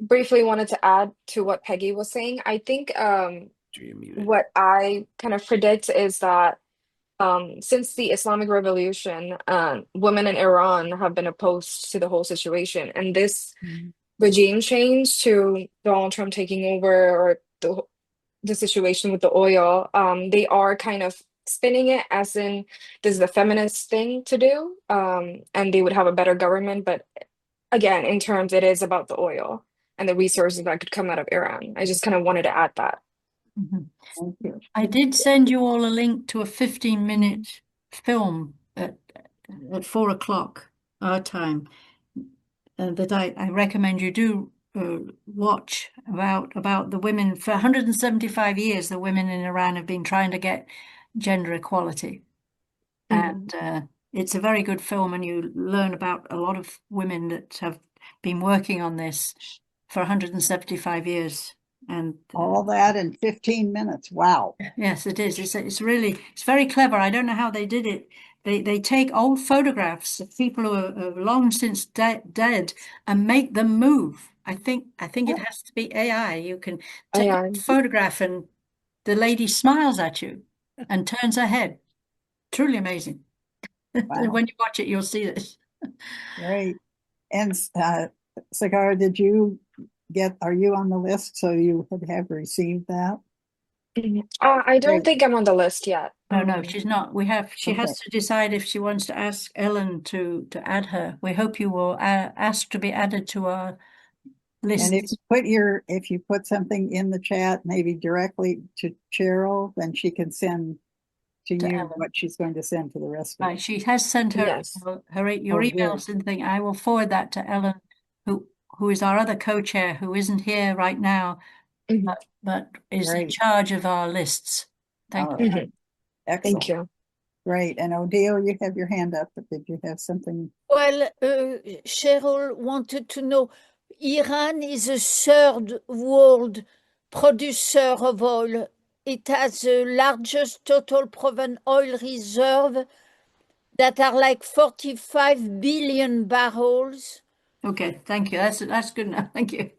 briefly wanted to add to what Peggy was saying. I think what I kind of predict is that since the Islamic Revolution, women in Iran have been opposed to the whole situation, and this regime change to Donald Trump taking over, or the situation with the oil, they are kind of spinning it as in this is the feminist thing to do, and they would have a better government. But again, in terms, it is about the oil and the resources that could come out of Iran. I just kind of wanted to add that. Thank you. I did send you all a link to a 15-minute film at 4 o'clock our time. that I recommend you do watch about the women. For 175 years, the women in Iran have been trying to get gender equality. And it's a very good film, and you learn about a lot of women that have been working on this for 175 years. And All that in 15 minutes. Wow. yes, it is. It's very clever. I don't know how they did it. They take old photographs of people who are long since dead and make them move. I think it has to be AI. You can take AI. a photograph and the lady smiles at you and turns her head. Truly amazing. Wow. When you watch it, you'll see this. Great. And Sagar, are you on the list? So you have received that? I don't Great. think I'm on the list yet. No, she's not. She Okay. has to decide if she wants to ask Ellen to add her. We hope you will ask to be added to our list. And if you put something in the chat, maybe directly to Cheryl, then she can send to you Ellen. what she's going to send to the rest of Right, she has sent her Yes. your Oh, emails good. and thing. I will forward that to Ellen, who is our other co-chair, who isn't here right now, Mhm. but is in Great. charge of our lists. Thank All you. right. Excellent. Thank you. Great. And Odile, you have your hand up, but did you have something? Well, Cheryl wanted to know, Iran is a third world producer of oil. It has the largest total proven oil reserve that are like 45 billion barrels. Okay, thank you. That's good enough. Thank you.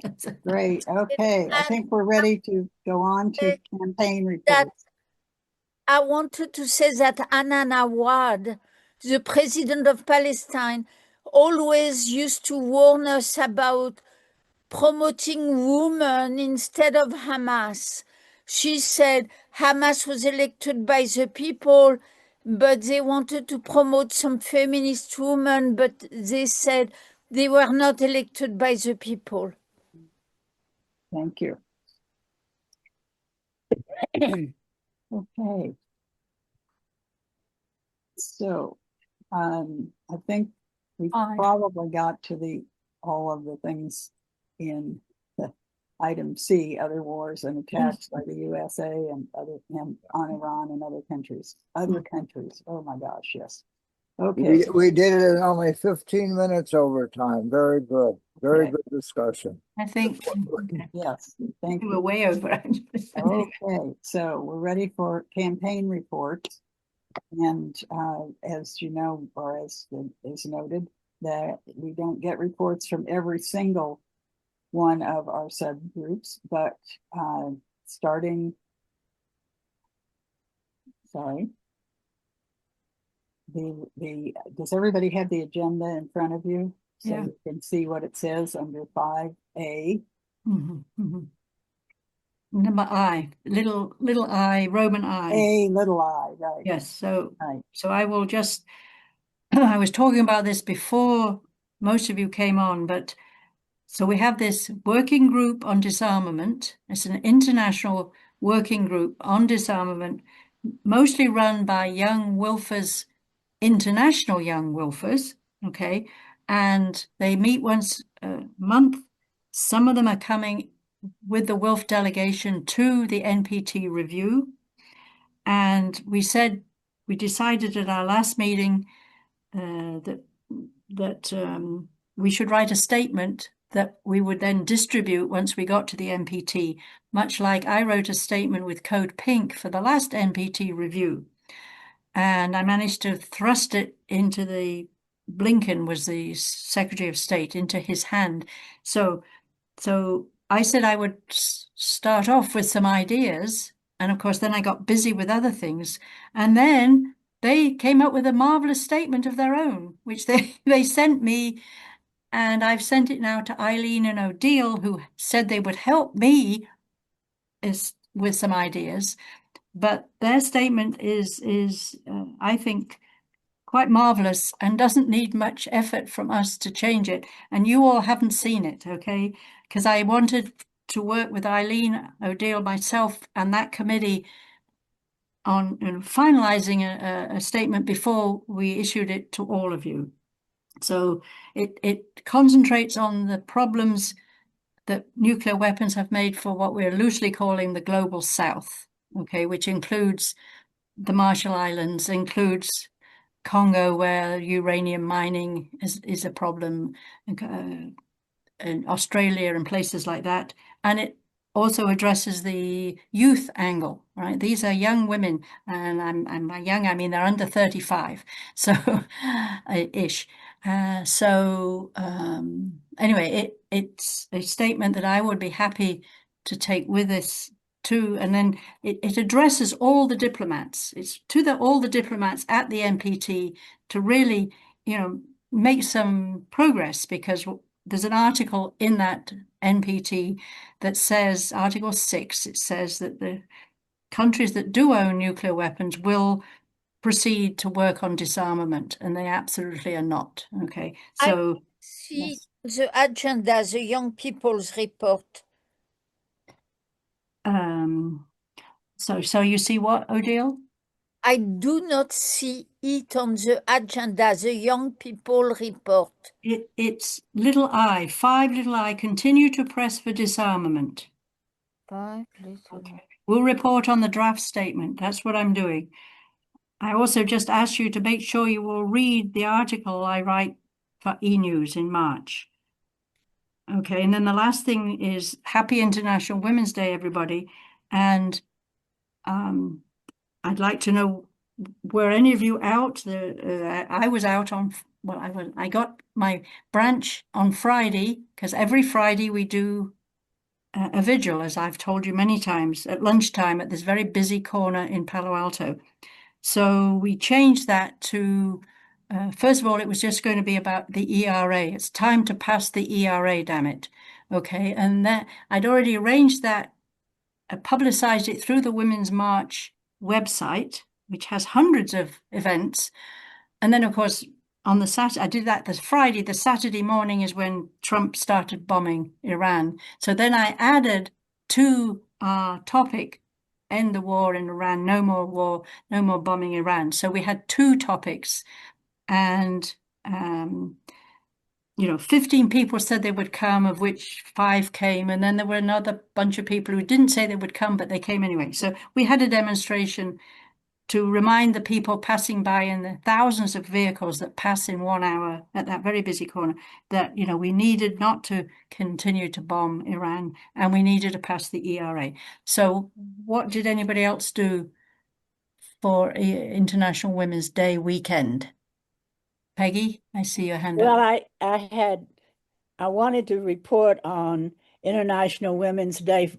Great. Okay. I think we're ready to go on to campaign That reports. I wanted to say that Anan Awad, the president of Palestine, always used to warn us about promoting women instead of Hamas. She said Hamas was elected by the people, but they wanted to promote some feminist women, but they said they were not elected by the people. Thank you. Okay. So I think we Fine. probably got to all of the things in the item C, other wars and attacks by the USA and on Iran and other countries. Other countries. Oh my gosh, yes. Okay. We did it in only 15 minutes overtime. Very good. Very Okay. good discussion. I think Yes. Thank we're you. way over. Okay, so we're ready for campaign report. And as you know, or as is noted, that we don't get reports from every single one of our subgroups, but starting, sorry, does everybody have the agenda in front of you? So Yeah. you can see what it says under 5A. Number I, little I, Roman I. A little I, right. Yes, so Right. I will just, I was talking about this before most of you came on, but so we have this working group on disarmament. It's an international working group on disarmament, mostly run by young WILPFers, international young WILPFers, okay? And they meet once a month. Some of them are coming with the WILPF delegation to the NPT review. And we decided at our last meeting that we should write a statement that we would then distribute once we got to the NPT, much like I wrote a statement with Code Pink for the last NPT review. And I managed to thrust it into Blinken was the Secretary of State, into his hand. So I said I would start off with some ideas. And of course, then I got busy with other things. And then they came up with a marvelous statement of their own, which they sent me. And I've sent it now to Eileen and Odile, who said they would help me with some ideas. But their statement is I think, quite marvelous and doesn't need much effort from us to change it. And you all haven't seen it, okay? Because I wanted to work with Eileen, Odile, myself, and that committee on finalizing a statement before we issued it to all of you. So it concentrates on the problems that nuclear weapons have made for what we're loosely calling the global south, okay, which includes the Marshall Islands, includes Congo, where uranium mining is a problem, in Australia and places like that. And it also addresses the youth angle, right? These are young women, and I'm by young, I mean they're under 35, so ish. Anyway, it's a statement that I would be happy to take with us too, and then it addresses all the diplomats. It's to all the diplomats at the NPT to really, make some progress, because there's an article in that NPT that says, Article 6, it says that the countries that do own nuclear weapons will proceed to work on disarmament, and they absolutely are not. Okay, so See yes. the agenda, the young people's report. So you see what, Odile? I do not see it on the agenda, the young people report. It's little I, 5 little I, continue to press for disarmament. 5 little. Okay. We'll report on the draft statement. That's what I'm doing. I also just asked you to make sure you will read the article I write for E-News in March. Okay, and then the last thing is Happy International Women's Day, everybody. And I'd like to know, were any of you out? I was out on, well, I got my branch on Friday, because every Friday we do a vigil, as I've told you many times, at lunchtime at this very busy corner in Palo Alto. So we changed that to, first of all, it was just going to be about the ERA. It's time to pass the ERA, damn it. Okay, and that I'd already arranged that, publicized it through the Women's March website, which has hundreds of events. And then, of course, on the Saturday, I did that the Friday. The Saturday morning is when Trump started bombing Iran. So then I added to our topic, end the war in Iran, no more war, no more bombing Iran. So we had 2 topics, and 15 people said they would come, of which 5 came, and then there were another bunch of people who didn't say they would come, but they came anyway. So we had a demonstration to remind the people passing by in the thousands of vehicles that pass in 1 hour at that very busy corner, that we needed not to continue to bomb Iran, and we needed to pass the ERA. So what did anybody else do for International Women's Day weekend? Peggy, I see your hand Well, up. I wanted to report on International Women's Day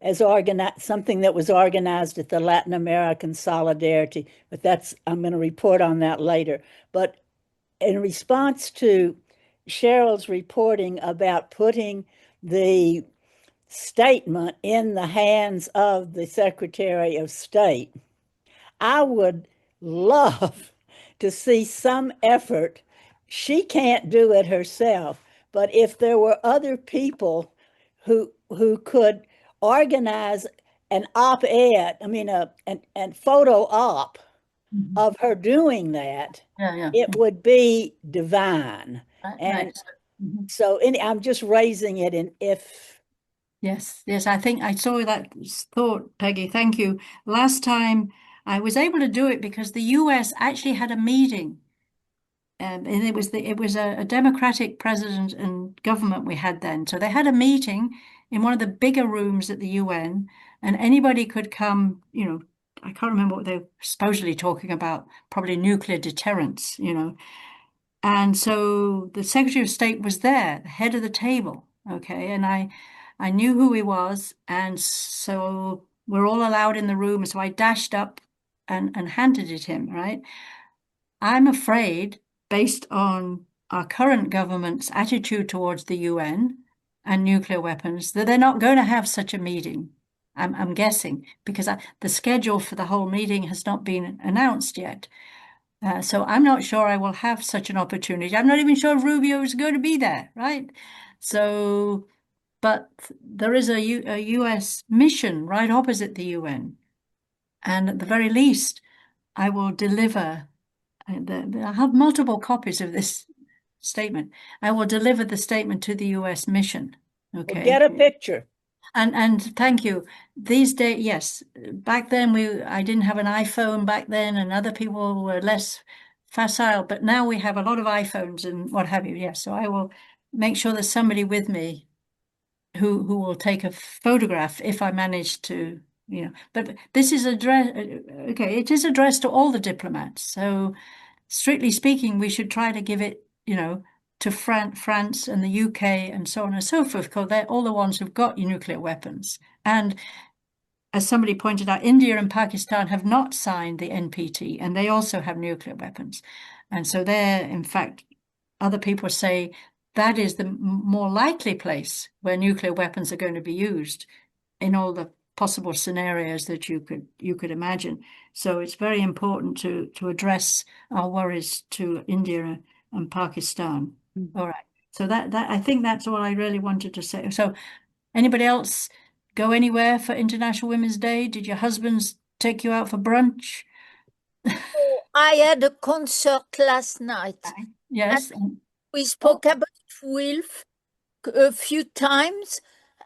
as organized, something that was organized at the Latin American Solidarity, but I'm going to report on that later. But in response to Cheryl's reporting about putting the statement in the hands of the Secretary of State, I would love to see some effort. She can't do it herself, but if there were other people who could organize an op-ed, and photo op of her doing that, Yeah. it would be divine. And right. so I'm just raising it in if. Yes, I think I saw that thought, Peggy. Thank you. Last time I was able to do it because the US actually had a meeting, and it was a Democratic president and government we had then. So they had a meeting in one of the bigger rooms at the UN, and anybody could come. I can't remember what they were supposedly talking about, probably nuclear deterrence. And so the Secretary of State was there, the head of the table, okay, and I knew who he was, and so we're all allowed in the room. So I dashed up and handed it him, right? I'm afraid, based on our current government's attitude towards the UN and nuclear weapons, that they're not going to have such a meeting. I'm guessing, because the schedule for the whole meeting has not been announced yet. So I'm not sure I will have such an opportunity. I'm not even sure Rubio is going to be there, right? So, but there is a US mission right opposite the UN. And at the very least, I will deliver I have multiple copies of this statement. I will deliver the statement to the US mission. Well, Okay. get a picture. And thank you. These days, yes, back then I didn't have an iPhone back then, and other people were less facile, but now we have a lot of iPhones and what have you. Yes, so I will make sure there's somebody with me who will take a photograph if I manage to, But this is okay, it is addressed to all the diplomats. So strictly speaking, we should try to give it, to France and the UK and so on and so forth, because they're all the ones who've got nuclear weapons. And as somebody pointed out, India and Pakistan have not signed the NPT, and they also have nuclear weapons. And so they're, in fact, other people say that is the more likely place where nuclear weapons are going to be used in all the possible scenarios that you could imagine. So it's very important to address our worries to India and Pakistan. All right. So that I think that's all I really wanted to say. So anybody else go anywhere for International Women's Day? Did your husbands take you out for brunch? I had a concert last night. Yes. We spoke about WILPF a few times,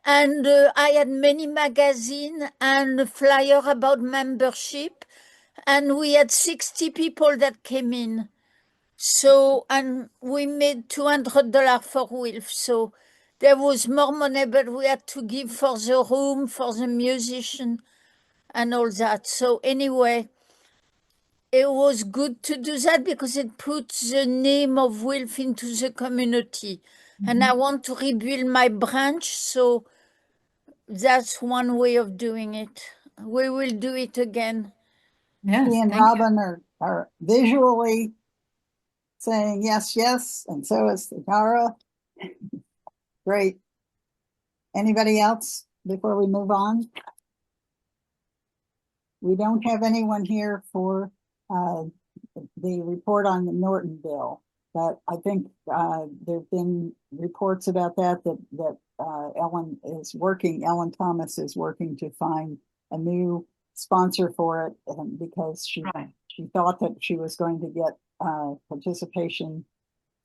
and I had many magazines and a flyer about membership, and we had 60 people that came in. So, and we made $200 for WILPF. So there was more money, but we had to give for the room, for the musician, and all that. So anyway, it was good to do that because it puts the name of WILPF into the community. And I want to rebuild my branch, so that's one way of doing it. We will do it again. Yes. He and Thank you. Robin are visually saying yes, yes, and so is Tara. Great. Anybody else before we move on? We don't have anyone here for the report on the Norton bill, but I think there have been reports about that Ellen Thomas is working to find a new sponsor for it, because she thought that she was going to get participation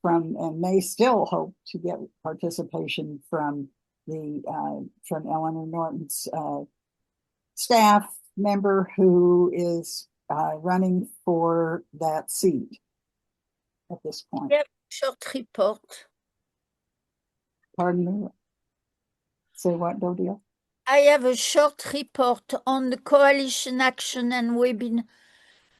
from, and may still hope to get participation from from Eleanor Norton's staff member who is running for that seat at this point. Yep, short report. Pardon me. Say what, Dodia? I have a short report on the coalition action and webinar,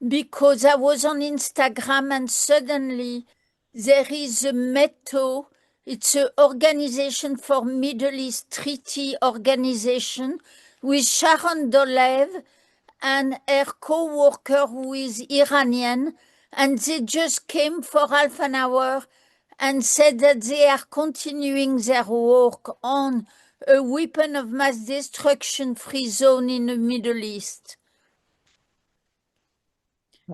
because I was on Instagram and suddenly there is a METO. It's an organization for Middle East Treaty Organization with Sharon Dolev and her co-worker who is Iranian, and they just came for half an hour and said that they are continuing their work on a weapon of mass destruction free zone in the Middle East.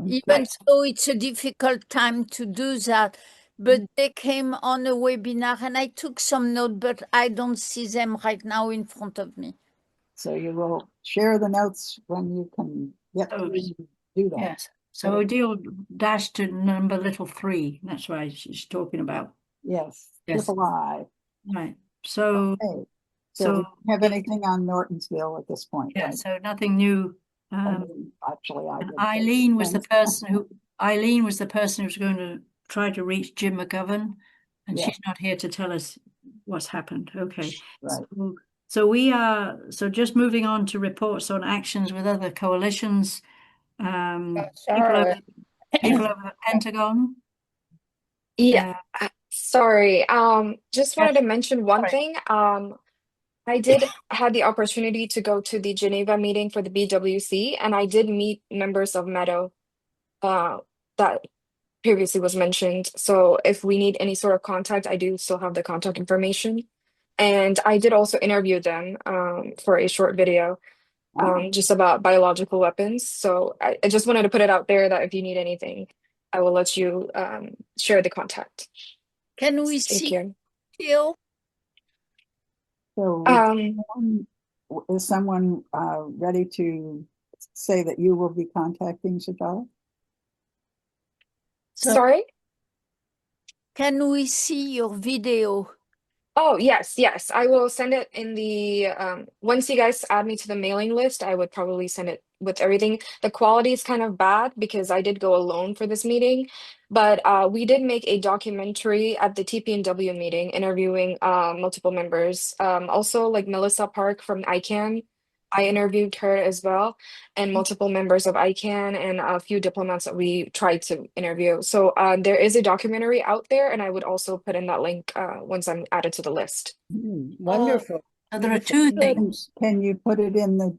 Even though it's a difficult time to do that, but they came on a webinar and I took some note, but I don't see them right now in front of me. So you will share the notes when you can get to do that. Yes. So Odile dashed to number little 3. That's why she's talking about. Yes. Yes. Triple I. Right. So. Okay. So we don't have anything on Nortonsville at this point. Yeah. Right? So nothing new. Actually, Eileen was the person who was going to try to reach Jim McGovern, and she's not here to tell us what's happened. Okay. Right. So just moving on to reports on actions with other coalitions. People over the Pentagon. Yeah, sorry. Just wanted to mention one thing. I did have the opportunity to go to the Geneva meeting for the BWC, and I did meet members of METO that previously was mentioned. So if we need any sort of contact, I do still have the contact information. And I did also interview them for a short video just about biological weapons. So I just wanted to put it out there that if you need anything, I will let you share the contact. Can we see you? So is someone ready to say that you will be contacting Sajala? So Sorry? Can we see your video? Oh, yes, yes. I will send it in the once you guys add me to the mailing list, I would probably send it with everything. The quality is kind of bad because I did go alone for this meeting, but we did make a documentary at the TPNW meeting interviewing multiple members. Also like Melissa Park from ICANN. I interviewed her as well, and multiple members of ICANN and a few diplomats that we tried to interview. So there is a documentary out there, and I would also put in that link once I'm added to the list. Wonderful. so there are If two you could, things. Can you put it in the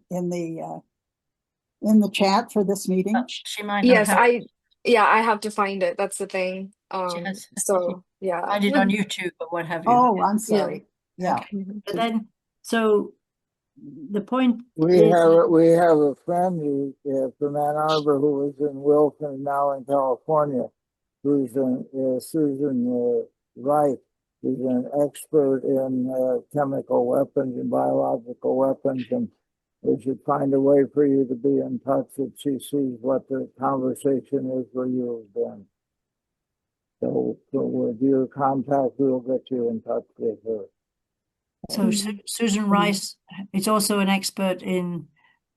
chat for this meeting? She might not Yes, have. I have to find it. That's the thing. Yes. So yeah. Find it on YouTube or what have you. Oh, I'm sorry. Yeah. Okay. But then, so the point We is, have a friend who from Ann Arbor who was in Wilson, now in California, who's Susan Wright, who's an expert in chemical weapons and biological weapons, and we should find a way for you to be in touch if she sees what the conversation is where you have been. So with your contact, we'll get you in touch with her. so Susan Rice is also an expert in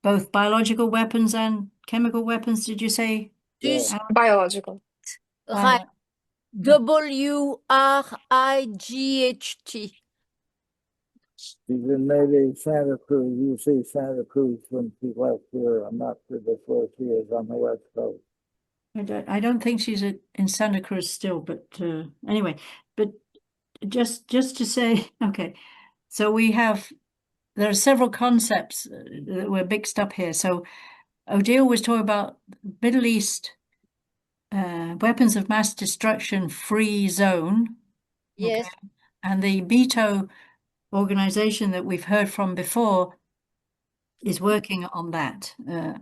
both biological weapons and chemical weapons, did you say? This Biological. right. WRIGHT. She's in maybe Santa Cruz, UC Santa Cruz when she left here. I'm not sure that's where she is on the West Coast. I don't think she's in Santa Cruz still, but anyway, but just to say, okay, so there are several concepts that were mixed up here. So Odile was talking about Middle East weapons of mass destruction free zone. Yes. Okay. And the BETO organization that we've heard from before is working on that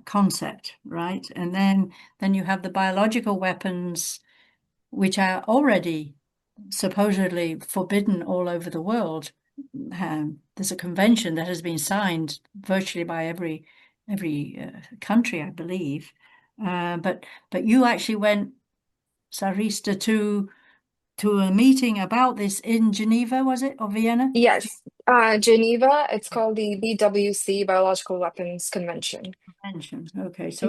concept, right? And then you have the biological weapons, which are already supposedly forbidden all over the world. There's a convention that has been signed virtually by every country, I believe. But you actually went, Sarista, to a meeting about this in Geneva, was it, or Vienna? Yes. Geneva, it's called the BWC Biological Weapons Convention. Convention. Okay, so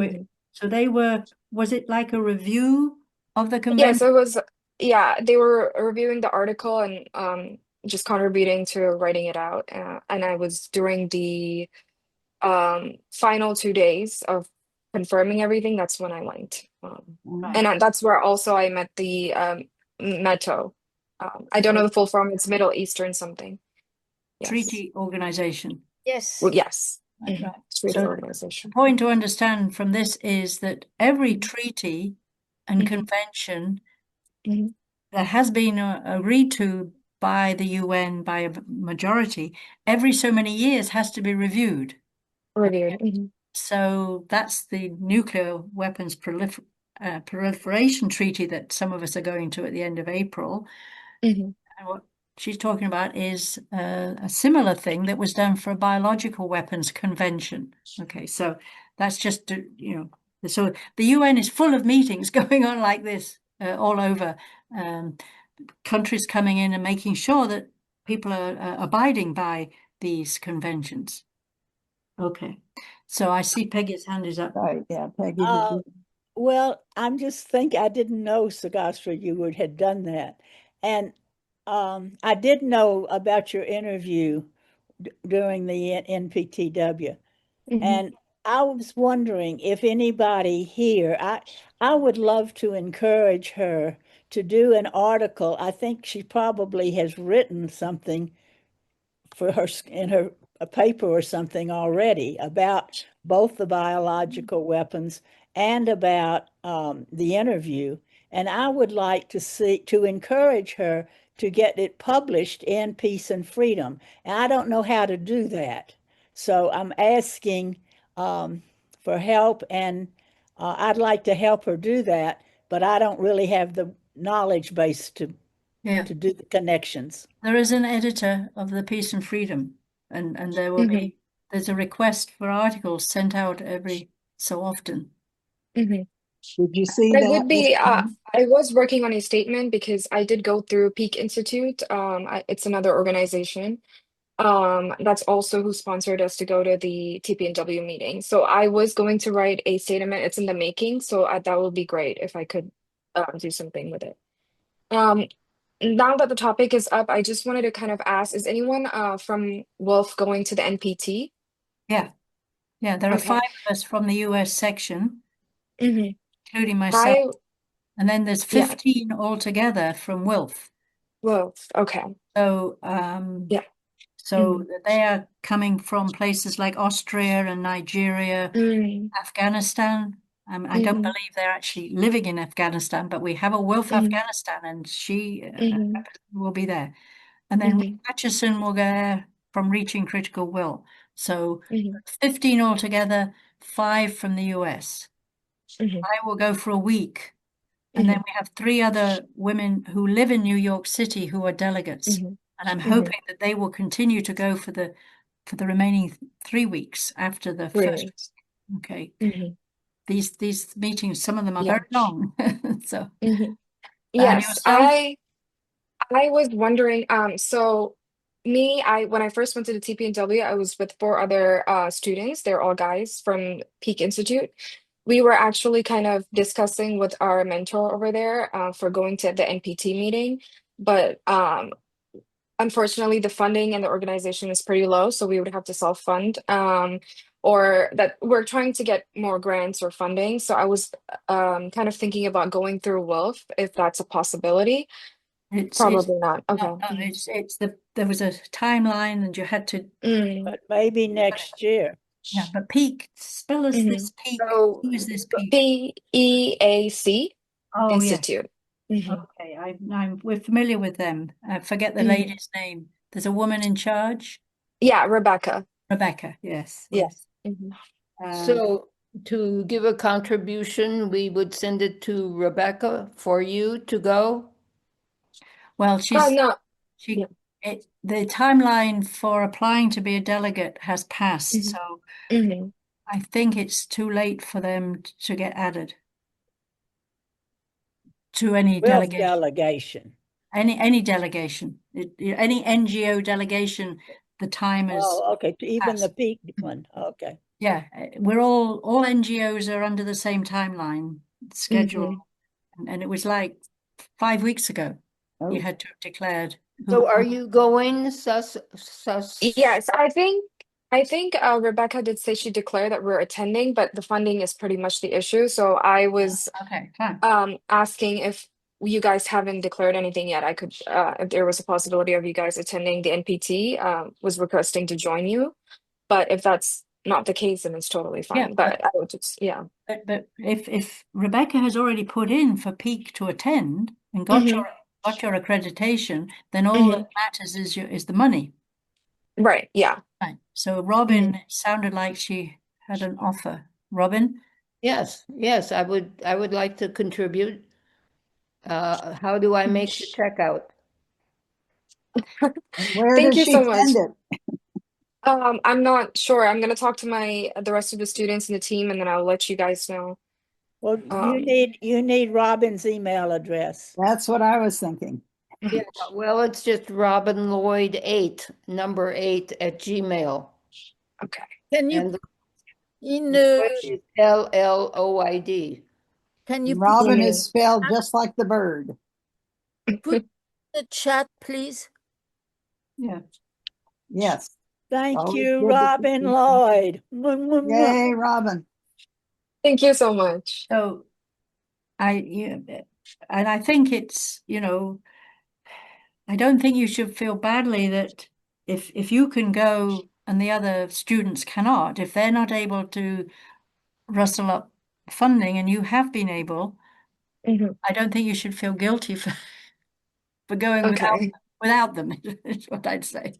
was it like a review of the Yes, convention? it was, they were reviewing the article and just contributing to writing it out. And I was during the final 2 days of confirming everything, that's when I went. Right. And that's where also I met the METO. I don't know the full form, it's Middle Eastern something. Yes. Treaty organization. Yes. Well, yes. Right, right. Treaty So organization. the point to understand from this is that every treaty and Mhm. convention Mhm. that has been agreed to by the UN by a majority, every so many years has to be reviewed. Reviewed. Mhm. So that's the nuclear weapons proliferation treaty that some of us are going to at the end of April. Mhm. And what she's talking about is a similar thing that was done for a biological weapons convention. Okay, so that's just, so the UN is full of meetings going on like this all over, countries coming in and making sure that people are abiding by these conventions. Okay, so I see Peggy's hand is up. Right, yeah, Peggy. Well, I'm just thinking, I didn't know, Sagastra, you had done that. And I did know about your interview during the NPTW. Mhm. And I was wondering if anybody here, I would love to encourage her to do an article. I think she probably has written something for her in her a paper or something already about both the biological weapons and about the interview. And I would like to encourage her to get it published in Peace and Freedom. And I don't know how to do that. So I'm asking for help, and I'd like to help her do that, but I don't really have the knowledge base to do the connections. There is an editor of the Peace and Freedom, and there will Mhm. there's a request for articles sent out every so often. Mhm. Did you see It that? would be, I was working on a statement because I did go through Peak Institute. It's another organization that's also who sponsored us to go to the TPNW meeting. So I was going to write a statement. It's in the making, so that would be great if I could do something with it. Now that the topic is up, I just wanted to kind of ask, is anyone from WILPF going to the NPT? Yeah, yeah. There are Okay. 5 of us from the US section, Hmm. including myself, I, and then there's yeah, 15 altogether from WILPF. WILPF. Okay. So, Yeah. so they are coming from places like Austria and Nigeria, Mm, Afghanistan. I don't hmm. believe they're actually living in Afghanistan, but we have a WILPF Hmm. Afghanistan, and she Hmm. will be there. And then Hmm. Rick Hutchison will go there from Reaching Critical Will. So Hmm. 15 altogether, 5 from the US. Hmm. I will go for a week. And then Hmm. we have 3 other women who live in New York City who are delegates. Hmm. And I'm Hmm. hoping that they will continue to go for the remaining 3 weeks after the first. Great. Okay. Hmm. These meetings, some of them are Yeah. very long. So, Hmm. and Yes, yourself? I was wondering, so me, when I first went to the TPNW, I was with 4 other students. They're all guys from Peak Institute. We were actually kind of discussing with our mentor over there for going to the NPT meeting, but unfortunately, the funding and the organization is pretty low, so we would have to self-fund. Or that we're trying to get more grants or funding. So I was kind of thinking about going through WILPF if that's a possibility. It's Probably not. Okay. no, it's there was a timeline and you had to, Mm. But maybe next year. yeah, but Peak, spell us Hmm. this Peak. So, Who is this Peak? PEAC Oh, yes. Institute. Hmm. Okay, we're familiar with them. I forget the Hmm. lady's name. There's a woman in charge. Yeah, Rebecca. Rebecca, yes, Yeah. yes. Hmm. so to give a contribution, we would send it to Rebecca for you to go. Well, No. Yeah. the timeline for applying to be a delegate has passed, Hmm. so Hmm. I think it's too late for them to get added to any WILPF delegation. delegation. Any delegation, any NGO delegation, the time is Oh, okay. Even the passed. Peak one. Okay. Yeah, we're all NGOs are under the same timeline schedule, Hmm. and it was like 5 weeks ago. Oh. You had to have declared So who. are you going, Yes, I think Rebecca did say she declared that we're attending, but the funding is pretty much the issue. So I was Okay, fine. asking if you guys haven't declared anything yet. I could, if there was a possibility of you guys attending the NPT, was requesting to join you. But if that's not the case, then it's totally Yeah, fine. But I would just, yeah. but if Rebecca has already put in for Peak to attend and Hmm. got your accreditation, then all Hmm. that matters is the money. Right. Yeah. Right. So Robin, it sounded like she had an offer. Robin? yes, I would like to contribute. How do I make the checkout? And where Thank does you she so much. send it? I'm not sure. I'm gonna talk to the rest of the students in the team, and then I'll let you guys know. Well, Um, you need Robin's email address. That's what I was thinking. Yeah, well, it's just Robin Lloyd 8, number 8 at Gmail. okay. Can you And in Lloyd is LLOID. can you put Robin is spelled just like the bird. the chat, please? Yeah. Yes. Thank Always you, good to Robin see you. Lloyd. Mwah, mwah, mwah. Yay, Robin. Thank you so much. So and I think it's, I don't think you should feel badly that if you can go and the other students cannot, if they're not able to rustle up funding and you have been able, Mhm. I don't think you should feel guilty for going Okay. without them, is what I'd say.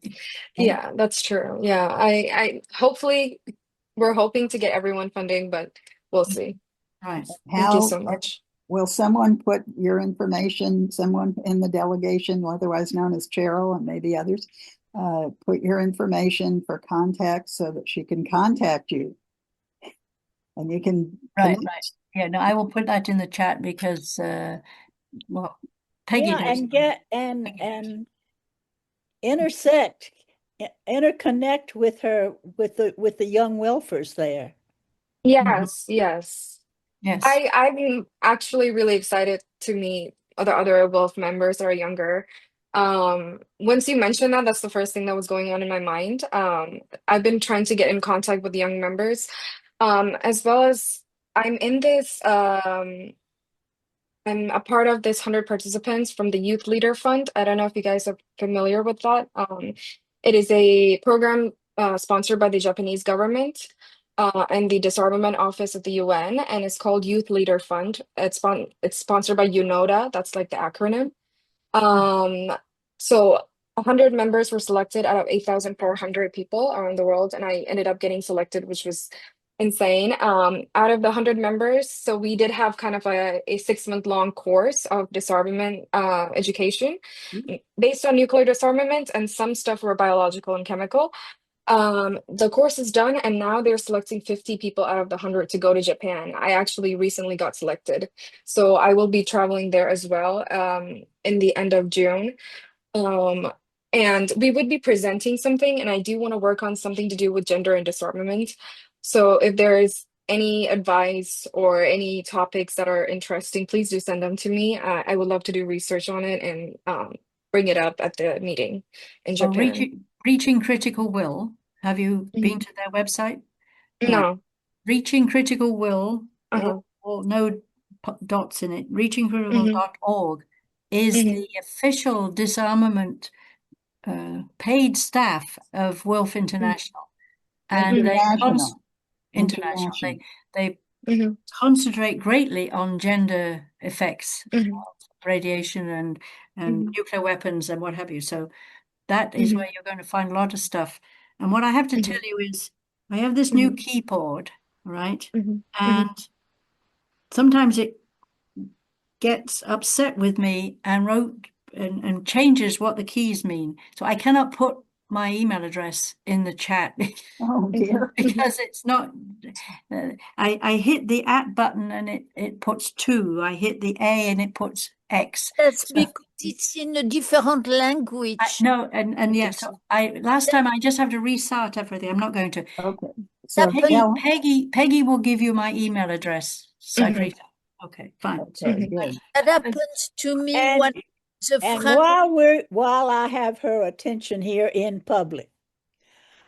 Yeah, that's true. Yeah, I hopefully we're hoping to get everyone funding, but we'll see. Right. Thank you How so much. will someone put your information, someone in the delegation, otherwise known as Cheryl and maybe others, put your information for contact so that she can contact you and you can Right, connect? right. Yeah, no, I will put that in the chat because, well, Peggy Yeah, knows. and get and intersect, interconnect with her with the young Wilfers there. Yes, yes. Yes. I'm actually really excited to meet the other Wolf members that are younger. Once you mentioned that, that's the first thing that was going on in my mind. I've been trying to get in contact with the young members, as well as I'm in this I'm a part of this 100 participants from the Youth Leader Fund. I don't know if you guys are familiar with that. It is a program sponsored by the Japanese government and the Disarmament Office of the UN, and it's called Youth Leader Fund. It's sponsored by UNODA. That's like the acronym. So 100 members were selected out of 8,400 people around the world, and I ended up getting selected, which was insane. Out of the 100 members, so we did have kind of a 6-month long course of disarmament education based on nuclear disarmament, and some stuff were biological and chemical. The course is done, and now they're selecting 50 people out of the 100 to go to Japan. I actually recently got selected, so I will be traveling there as well in the end of June. Um, and we would be presenting something, and I do want to work on something to do with gender and disarmament. So if there is any advice or any topics that are interesting, please do send them to me. I would love to do research on it and bring it up at the meeting in Well, Japan. Reaching Critical Will. Have you been Mhm. to their website? Right. No. Reaching Critical Will, Uh-huh. or no dots in it, Hmm. reachingcritical.org is Hmm. the official disarmament paid staff of WILPF International. And they International. international. International. They Hmm. concentrate greatly on gender effects, Hmm. radiation and Hmm. nuclear weapons and what have you. So that is Hmm. where you're going to find a lot of stuff. And what I have to Hmm. tell you is I have this new Hmm. keyboard, right? Hmm. Hmm. And sometimes it gets upset with me and and changes what the keys mean. So I cannot put my email address in the chat Oh dear. because it's not. I hit the @ button and it puts 2. I hit the A and it puts X. That's So because it's in a different language. no, and yeah. So last time I just have to restart everything. I'm not going to. Okay. So Peggy will give you my email address, Sagrita. Okay, fine. okay, good. That happens to me And when the and French. while I have her attention here in public,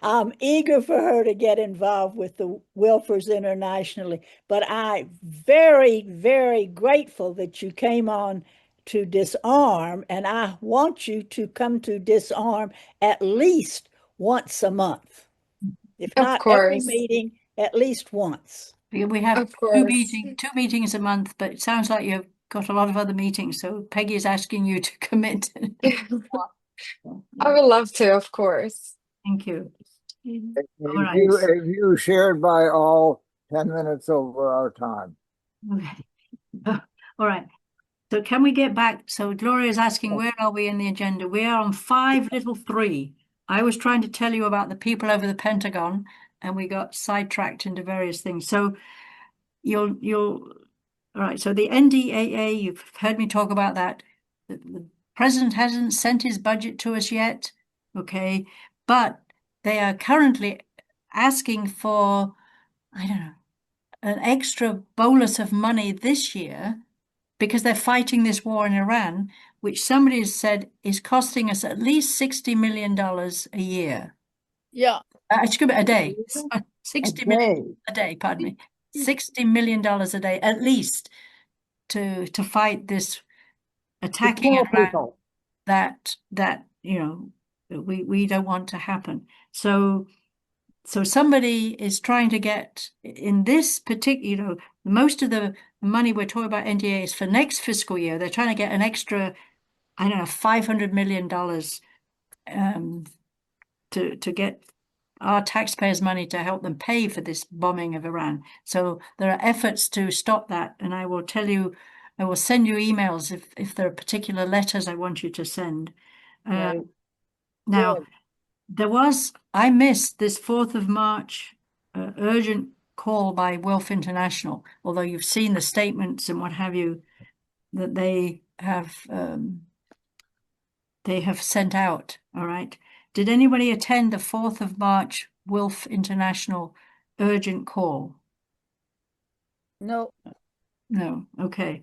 I'm eager for her to get involved with the Wilfers internationally, but I'm very, very grateful that you came on to Disarm, and I want you to come to Disarm at least once a month. If Of not every course. meeting, at least once. We have Of course. two meetings a month, but it sounds like you've got a lot of other meetings. So Peggy is asking you to commit. I would love to, of course. Thank you. Mhm. All right. If you shared by all 10 minutes over our time. Okay. All right. So can we get back? So Gloria is asking, where are we in the agenda? We are on 5.3. I was trying to tell you about the people over the Pentagon, and we got sidetracked into various things. So all right. So the NDAA, you've heard me talk about that. The president hasn't sent his budget to us yet. Okay. But they are currently asking for, I don't know, an extra bolus of money this year because they're fighting this war in Iran, which somebody has said is costing us at least $60 million a year. Yeah. Excuse me, a day. A 60 million day. a day, pardon me. $60 million a day, at least, to fight this To attacking kill Iran people. that we don't want to happen. So somebody is trying to get in this particular, most of the money we're talking about NDA is for next fiscal year. They're trying to get an extra, I don't know, $500 million to get our taxpayers' money to help them pay for this bombing of Iran. So there are efforts to stop that, and I will tell you, I will send you emails if there are particular letters I want you to send. Right. Now, I missed this 4th of March urgent call by WILPF International, although you've seen the statements and what have you that they have sent out. All right. Did anybody attend the 4th of March WILPF International urgent call? No. No. Okay.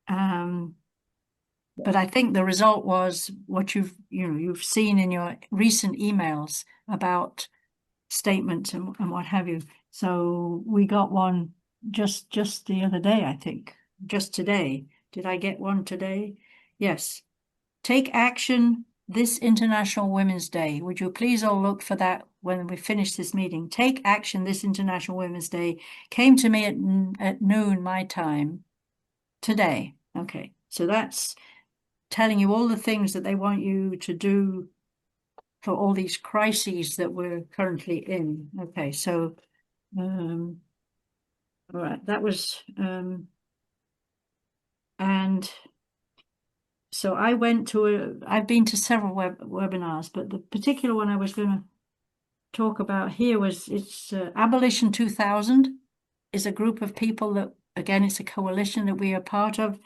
But I think the result was what you've seen in your recent emails about statements and what have you. So we got one just the other day, I think, just today. Did I get one today? Yes. Take action this International Women's Day. Would you please all look for that when we finish this meeting? Take action this International Women's Day came to me at noon my time today. Okay, so that's telling you all the things that they want you to do for all these crises that we're currently in. Okay, so all right, that was and so I went to I've been to several webinars, but the particular one I was going to talk about here was it's Abolition 2000 is a group of people that, again, it's a coalition that we are part of.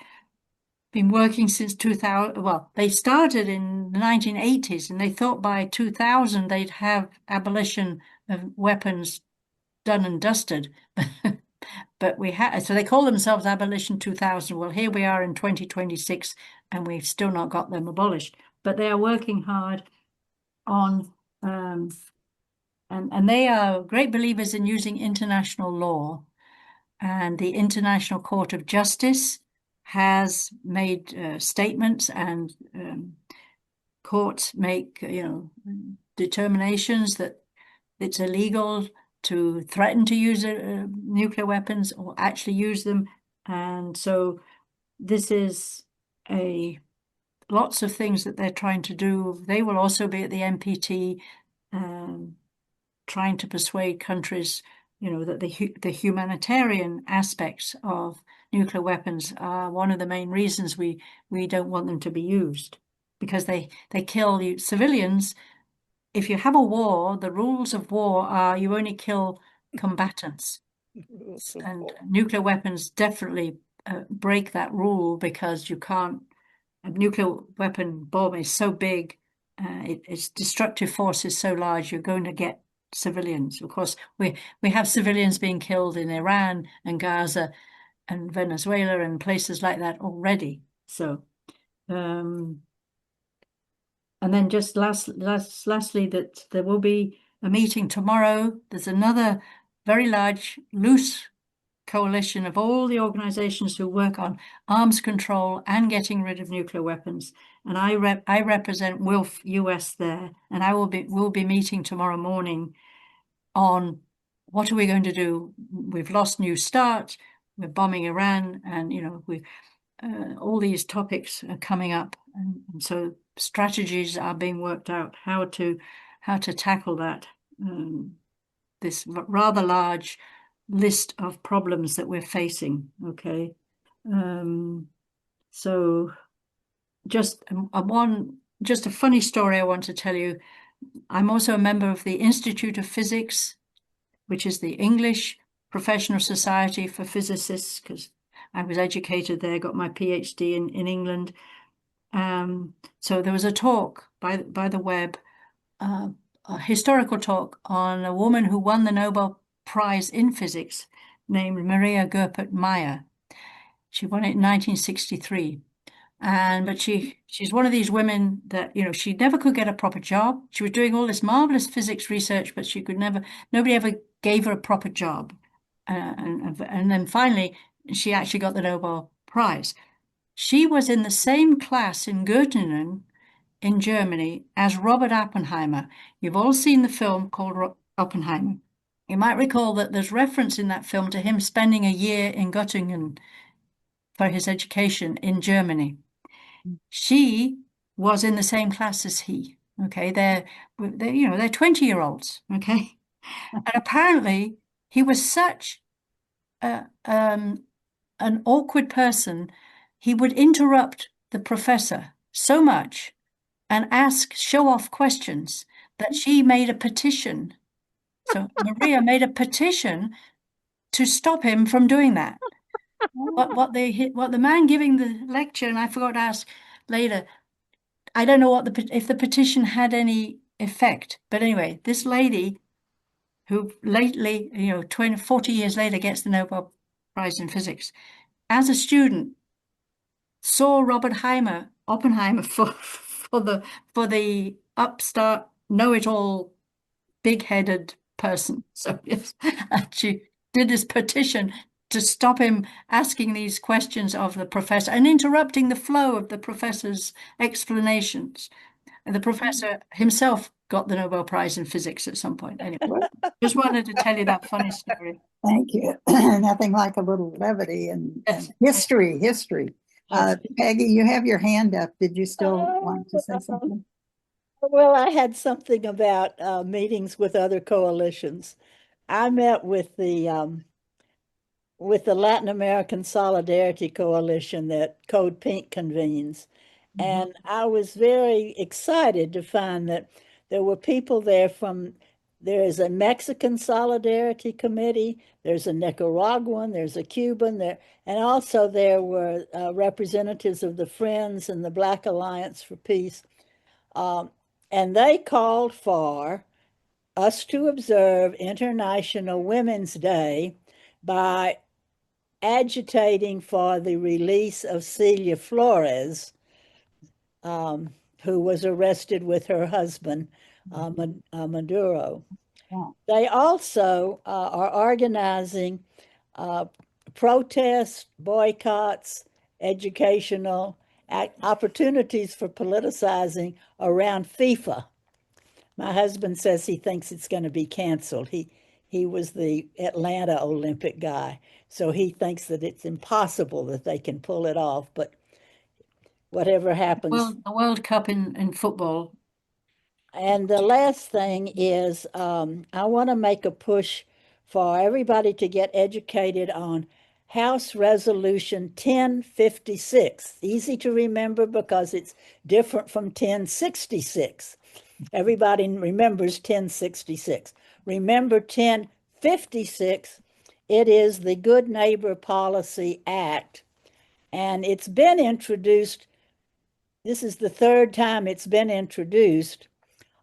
Been working since 2000. Well, they started in the 1980s and they thought by 2000 they'd have abolition of weapons done and dusted. But we had, so they call themselves Abolition 2000. Well, here we are in 2026 and we've still not got them abolished, but they are working hard on, and they are great believers in using international law, and the International Court of Justice has made statements, and courts make, determinations that it's illegal to threaten to use nuclear weapons or actually use them. And so this is lots of things that they're trying to do. They will also be at the NPT trying to persuade countries, that the humanitarian aspects of nuclear weapons are one of the main reasons we don't want them to be used, because they kill civilians. If you have a war, the rules of war are you only kill combatants. And nuclear weapons definitely break that rule, because you can't, a nuclear weapon bomb is so big, its destructive force is so large, you're going to get civilians. Of course, we have civilians being killed in Iran and Gaza and Venezuela and places like that already. So, and then just lastly, that there will be a meeting tomorrow. There's another very large, loose coalition of all the organizations who work on arms control and getting rid of nuclear weapons. And I represent WILPF US there, and we'll be meeting tomorrow morning on what are we going to do. We've lost New START, we're bombing Iran, and all these topics are coming up, and so strategies are being worked out how to tackle that, this rather large list of problems that we're facing. Okay, so just a funny story I want to tell you. I'm also a member of the Institute of Physics, which is the English Professional Society for Physicists, because I was educated there, got my PhD in England. So there was a talk by the web, a historical talk on a woman who won the Nobel Prize in Physics named Maria Goeppert-Mayer. She won it in 1963. But she's one of these women that, she never could get a proper job. She was doing all this marvelous physics research, but nobody ever gave her a proper job. And then finally, she actually got the Nobel Prize. She was in the same class in Göttingen in Germany as Robert Oppenheimer. You've all seen the film called Oppenheimer. You might recall that there's reference in that film to him spending a year in Göttingen for his education in Germany. She was in the same class as he. Okay, they're 20-year-olds. Okay, and apparently he was such an awkward person. He would interrupt the professor so much and ask show-off questions that she made a petition. So Maria made a petition to stop him from doing that. What the man giving the lecture, and I forgot to ask later, I don't know if the petition had any effect, but anyway, this lady who lately, 20, 40 years later gets the Nobel Prize in Physics, as a student, saw Oppenheimer for the upstart, know-it-all, big-headed person. So yes, and she did this petition to stop him asking these questions of the professor and interrupting the flow of the professor's explanations. And the professor himself got the Nobel Prize in Physics at some point. Anyway, just wanted to tell you that funny story. Thank you. Nothing like a little levity and history. Peggy, you have your hand up. Did you still want to say something? Well, I had something about meetings with other coalitions. I met with the Latin American Solidarity Coalition that Code Pink convenes. And I was very excited to find that there were people there there is a Mexican Solidarity Committee, there's a Nicaraguan, there's a Cuban, and also there were representatives of the Friends and the Black Alliance for Peace. And they called for us to observe International Women's Day by agitating for the release of Celia Flores, who was arrested with her husband, Maduro. Yeah. They also are organizing protests, boycotts, educational opportunities for politicizing around FIFA. My husband says he thinks it's going to be canceled. He was the Atlanta Olympic guy, so he thinks that it's impossible that they can pull it off. But whatever happens. Well, the World Cup in football. And the last thing is, I want to make a push for everybody to get educated on House Resolution 1056. Easy to remember because it's different from 1066. Everybody remembers 1066. Remember 1056, it is the Good Neighbor Policy Act, and it's been introduced. This is the third time it's been introduced,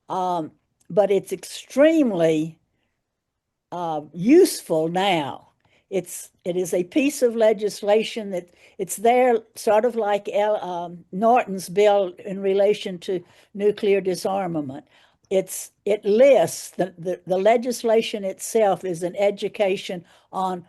but it's extremely useful now. It is a piece of legislation that it's there sort of like Norton's bill in relation to nuclear disarmament. It lists, the legislation itself is an education on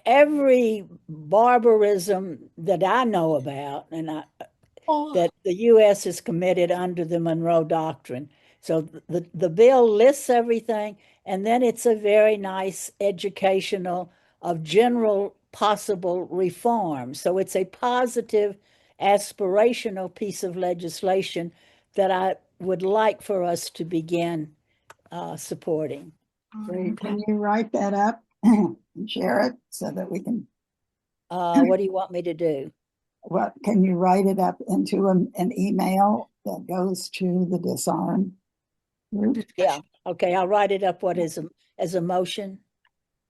every barbarism that I know about and that the U.S. has committed under the Monroe Doctrine. So the bill lists everything, and then it's a very nice educational of general possible reform. So it's a positive, aspirational piece of legislation that I would like for us to begin supporting. Great. Can you write that up and share it so that we can? What do you want me to do? What can you write it up into an email that goes to the Disarm group? Yeah. Okay. I'll write it up. As a motion?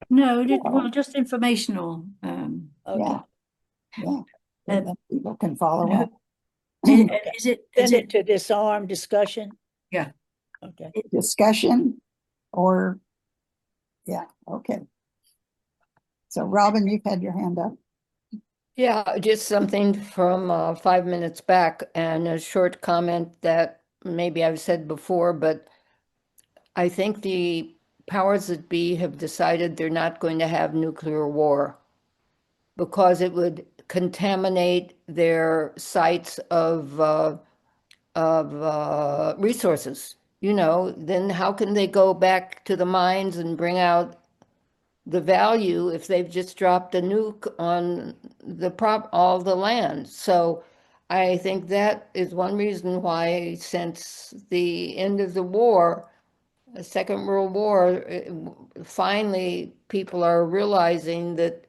No, well, just informational. Okay. Yeah. And then people can follow up. Is it to disarm discussion? Yeah. Okay. Discussion or, yeah, okay. So Robin, you've had your hand up. Yeah, just something from 5 minutes back and a short comment that maybe I've said before, but I think the powers that be have decided they're not going to have nuclear war because it would contaminate their sites of resources. Then how can they go back to the mines and bring out the value if they've just dropped a nuke on all the land? So I think that is one reason why since the end of the war, the Second World War, finally people are realizing that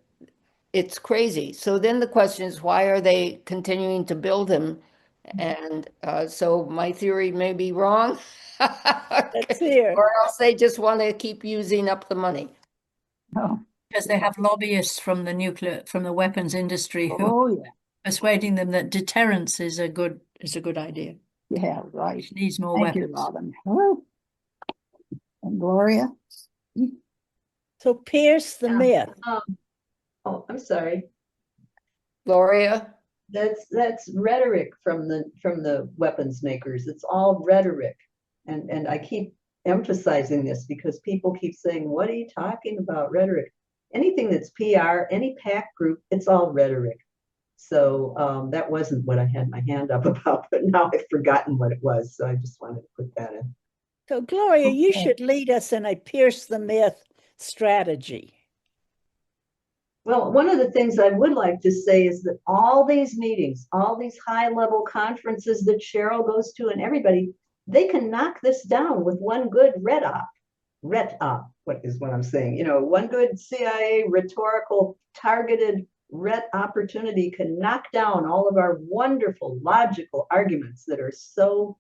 it's crazy. So then the question is, why are they continuing to build them? And so my theory may be wrong. Let's hear. Or else they just want to keep using up the money. Oh, because they have lobbyists from the weapons industry who oh are yeah. persuading them that deterrence is a good idea. Yeah, right. It needs more Thank you, weapons. Robin. Hello. And Gloria? So pierce the myth. Oh, I'm sorry. Gloria? That's rhetoric from the weapons makers. It's all rhetoric. And I keep emphasizing this because people keep saying, what are you talking about? Rhetoric. Anything that's PR, any PAC group, it's all rhetoric. So that wasn't what I had my hand up about, but now I've forgotten what it was. So I just wanted to put that in. So Gloria, you Okay. should lead us in a pierce the myth strategy. Well, one of the things I would like to say is that all these meetings, all these high-level conferences that Cheryl goes to and everybody, they can knock this down with one good ret op, what is what I'm saying? One good CIA rhetorical targeted ret opportunity can knock down all of our wonderful logical arguments that are so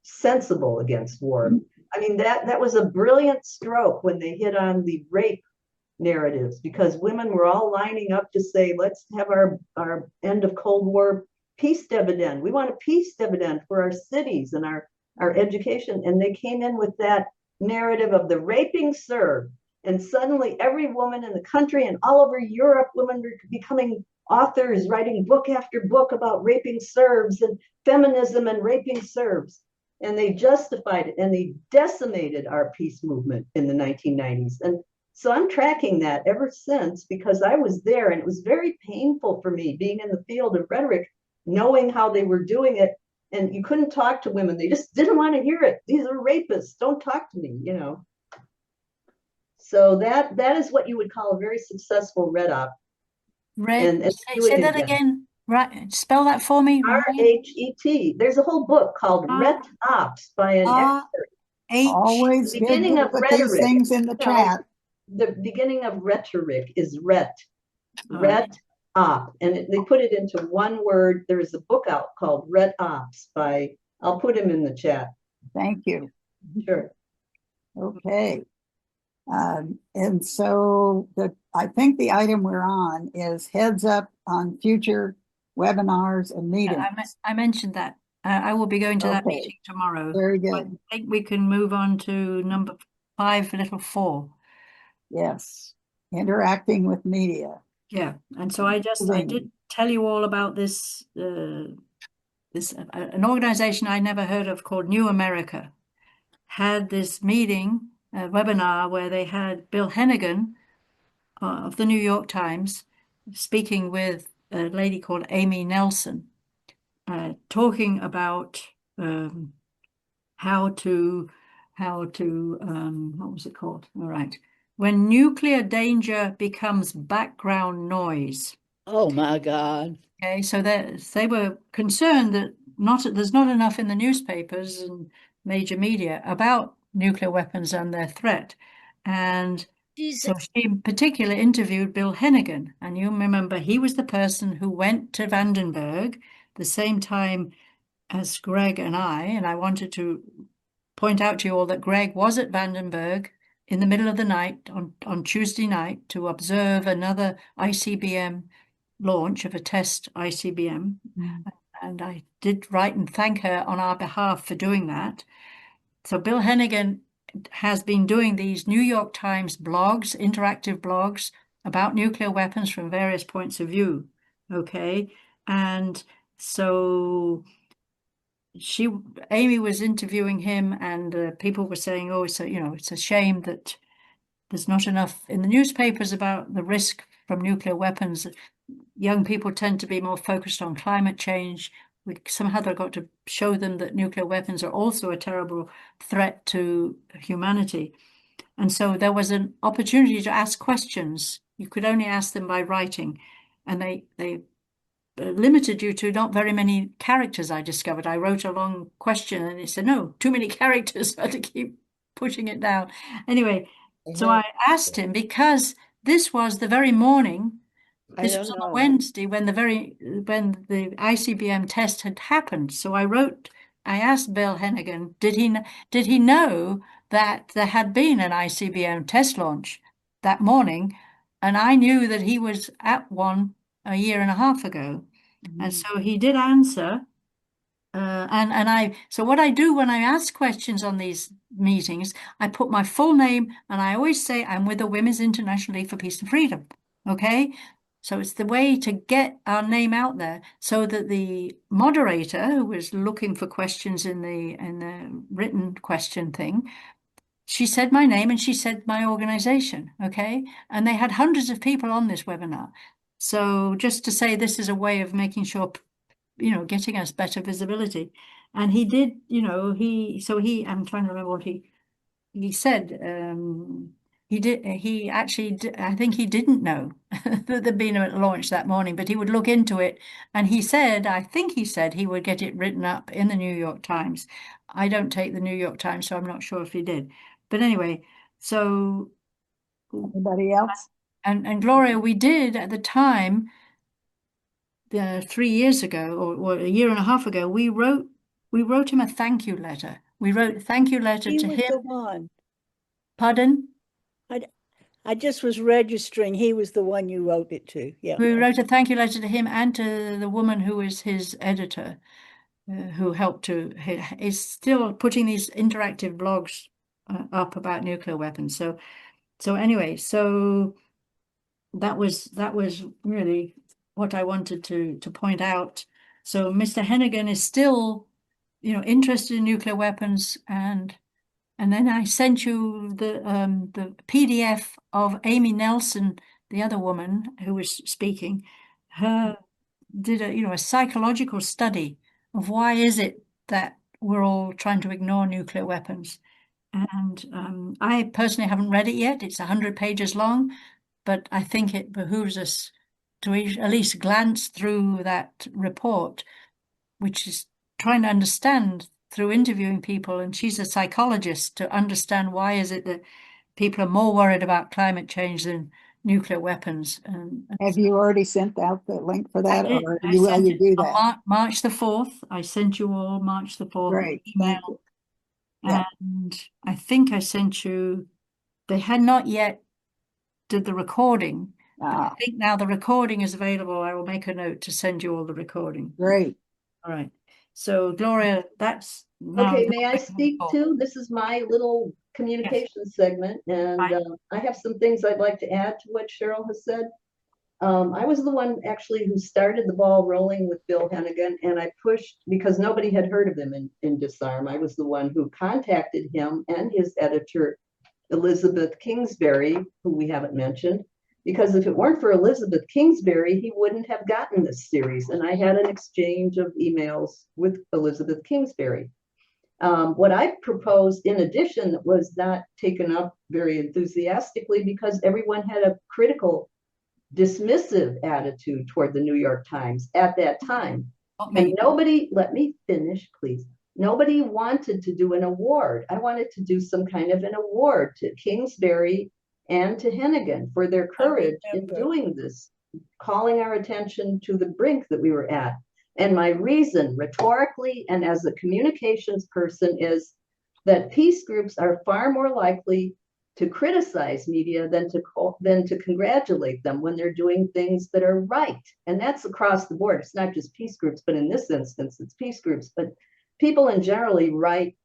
sensible against war. I mean, that was a brilliant stroke when they hit on the rape narratives, because women were all lining up to say, let's have our end of Cold War peace dividend. We want a peace dividend for our cities and our education. And they came in with that narrative of the raping Serb. And suddenly every woman in the country and all over Europe, women were becoming authors, writing book after book about raping Serbs and feminism and raping Serbs. And they justified it, and they decimated our peace movement in the 1990s. And so I'm tracking that ever since, because I was there, and it was very painful for me being in the field of rhetoric, knowing how they were doing it. And you couldn't talk to women. They just didn't want to hear it. These are rapists. Don't talk to me, So that is what you would call a very successful red op. And Say that again. Right. Spell that for me. RHET. There's a whole book called Ret Ops by an expert. Always The good beginning to of put these rhetoric. things in the chat. The beginning of rhetoric is ret op, and they put it into one word. There is a book out called Ret Ops by, I'll put him in the chat. Thank you. Sure. Okay. And so I think the item we're on is heads up on future webinars and meetings. I mentioned that. I will be going to that Okay. meeting tomorrow. Very good. I think we can move on to number 5, little 4. Yes. Interacting with media. Yeah, and so I did tell you all about this an organization I never heard of called New America had this meeting, webinar, where they had Bill Hennigan of the New York Times speaking with a lady called Amy Nelson, talking about how to what was it called? All right. When nuclear danger becomes background noise. Oh my God. Okay, so they were concerned that there's not enough in the newspapers and major media about nuclear weapons and their threat. And so she in particular interviewed Bill Hennigan. And you remember he was the person who went to Vandenberg the same time as Greg and I wanted to point out to you all that Greg was at Vandenberg in the middle of the night on Tuesday night to observe another ICBM launch of a test ICBM. And I did write and thank her on our behalf for doing that. So Bill Hennigan has been doing these New York Times blogs, interactive blogs about nuclear weapons from various points of view. Okay. And so Amy was interviewing him, and people were saying, oh, so, it's a shame that there's not enough in the newspapers about the risk from nuclear weapons. Young people tend to be more focused on climate change. We somehow they've got to show them that nuclear weapons are also a terrible threat to humanity. And so there was an opportunity to ask questions. You could only ask them by writing. And they limited you to not very many characters, I discovered. I wrote a long question and it said, no, too many characters. I had to keep pushing it down. Anyway, so I asked him, because this was the very morning, this was on a Wednesday when the ICBM test had happened. So I asked Bill Hennigan, did he know that there had been an ICBM test launch? that morning, and I knew that he was at one a year and a half ago. And so he did answer. So what I do when I ask questions on these meetings, I put my full name, and I always say I'm with the Women's International League for Peace and Freedom. Okay. So it's the way to get our name out there so that the moderator, who was looking for questions in the written question thing, she said my name and she said my organization. Okay. And they had hundreds of people on this webinar. So just to say, this is a way of making sure, getting us better visibility. And he did, I'm trying to remember what he said. He actually, I think he didn't know that there'd been a launch that morning, but he would look into it. And I think he said he would get it written up in the New York Times. I don't take the New York Times, so I'm not sure if he did. But anyway, so. Anybody else? And Gloria, we did at the time, 3 years ago or a year and a half ago, we wrote him a thank you letter. We wrote a thank you letter He to was him. the one. Pardon? I just was registering. He was the one you wrote it to. Yeah. We wrote a thank you letter to him and to the woman who was his editor, who helped is still putting these interactive blogs up about nuclear weapons. So anyway, so that was really what I wanted to point out. So Mr. Hennigan is still, interested in nuclear weapons, and then I sent you the PDF of Amy Nelson, the other woman who was speaking. Her did a psychological study of why is it that we're all trying to ignore nuclear weapons. And I personally haven't read it yet. It's 100 pages long, but I think it behooves us to at least glance through that report, which is trying to understand through interviewing people. And she's a psychologist, to understand why is it that people are more worried about climate change than nuclear weapons. Have you already sent out the link for that, I or I will sent you it do on that? March the 4th. I sent you all March the 4th Great, email. thank you. Yeah. And I think I sent you, they had not yet did the recording, but I think now the recording is available. I will make a note to send you all the recording. Great. All right. So Gloria, that's now. Okay, may I speak too? This is my little communication segment, and Right. I have some things I'd like to add to what Cheryl has said. I was the one actually who started the ball rolling with Bill Hennigan, and I pushed because nobody had heard of him in Disarm. I was the one who contacted him and his editor, Elizabeth Kingsbury, who we haven't mentioned, because if it weren't for Elizabeth Kingsbury, he wouldn't have gotten this series. And I had an exchange of emails with Elizabeth Kingsbury. What I proposed in addition was not taken up very enthusiastically because everyone had a critical, dismissive attitude toward the New York Times at that time. And nobody, let me finish, please. Nobody wanted to do an award. I wanted to do some kind of an award to Kingsbury and to Hennigan for their courage in doing this, calling our attention to the brink that we were at. And my reason, rhetorically and as a communications person, is that peace groups are far more likely to criticize media than to congratulate them when they're doing things that are right. And that's across the board. It's not just peace groups, but in this instance, it's peace groups. But people in generally write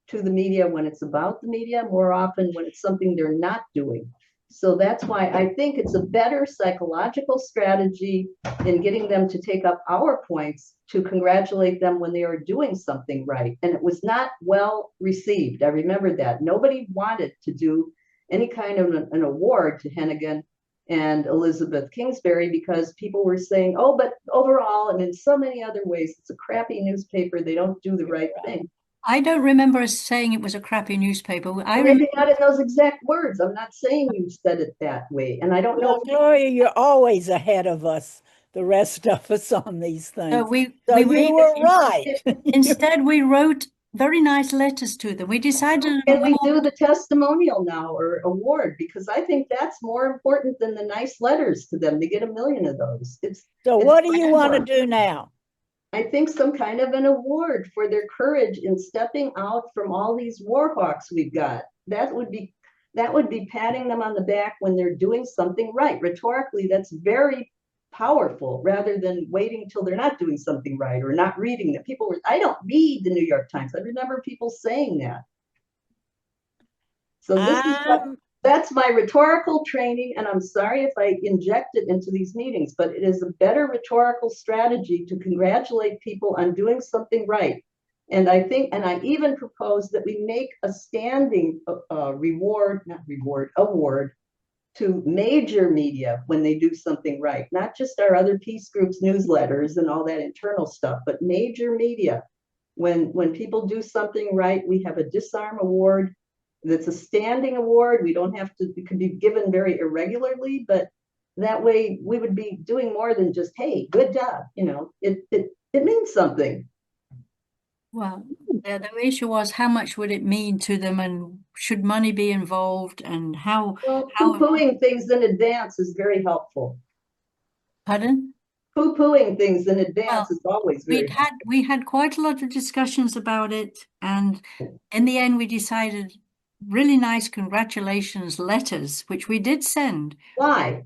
to the media when it's about the media, more often when it's something they're not doing. So that's why I think it's a better psychological strategy in getting them to take up our points to congratulate them when they are doing something right. And it was not well received. I remember that. Nobody wanted to do any kind of an award to Hennigan and Elizabeth Kingsbury because people were saying, oh, but overall and in so many other ways, it's a crappy newspaper. They don't do the right thing. I don't remember us saying it was a crappy newspaper. Maybe not in those exact words. I'm not saying you said it that way. And I don't know. Gloria, you're always ahead of us, the rest of us on these things. So you were right. Instead, we wrote very nice letters to them. We decided. Can we do the testimonial now or award? Because I think that's more important than the nice letters to them. They get 1 million of those. So what do you want to do now? I think some kind of an award for their courage in stepping out from all these war hawks we've got. That would be that would be patting them on the back when they're doing something right. Rhetorically, that's very powerful rather than waiting until they're not doing something right or not reading them. People were, I don't read the New York Times. I remember people saying that. So this is what, that's my rhetorical training, and I'm sorry if I inject it into these meetings, but it is a better rhetorical strategy to congratulate people on doing something right. And I think, and I even propose that we make a standing award to major media when they do something right, not just our other peace groups, newsletters, and all that internal stuff, but major media. When people do something right, we have a Disarm Award. That's a standing award. We don't have to, it can be given very irregularly, but that way we would be doing more than just, hey, good job. You know, it means something. Well, the issue was how much would it mean to them, and should money be involved, and how. Well, poo-pooing things in advance is very helpful. Pardon? Poo-pooing things in advance is always very helpful. We had quite a lot of discussions about it, and in the end we decided really nice congratulations letters, which we did send. Why?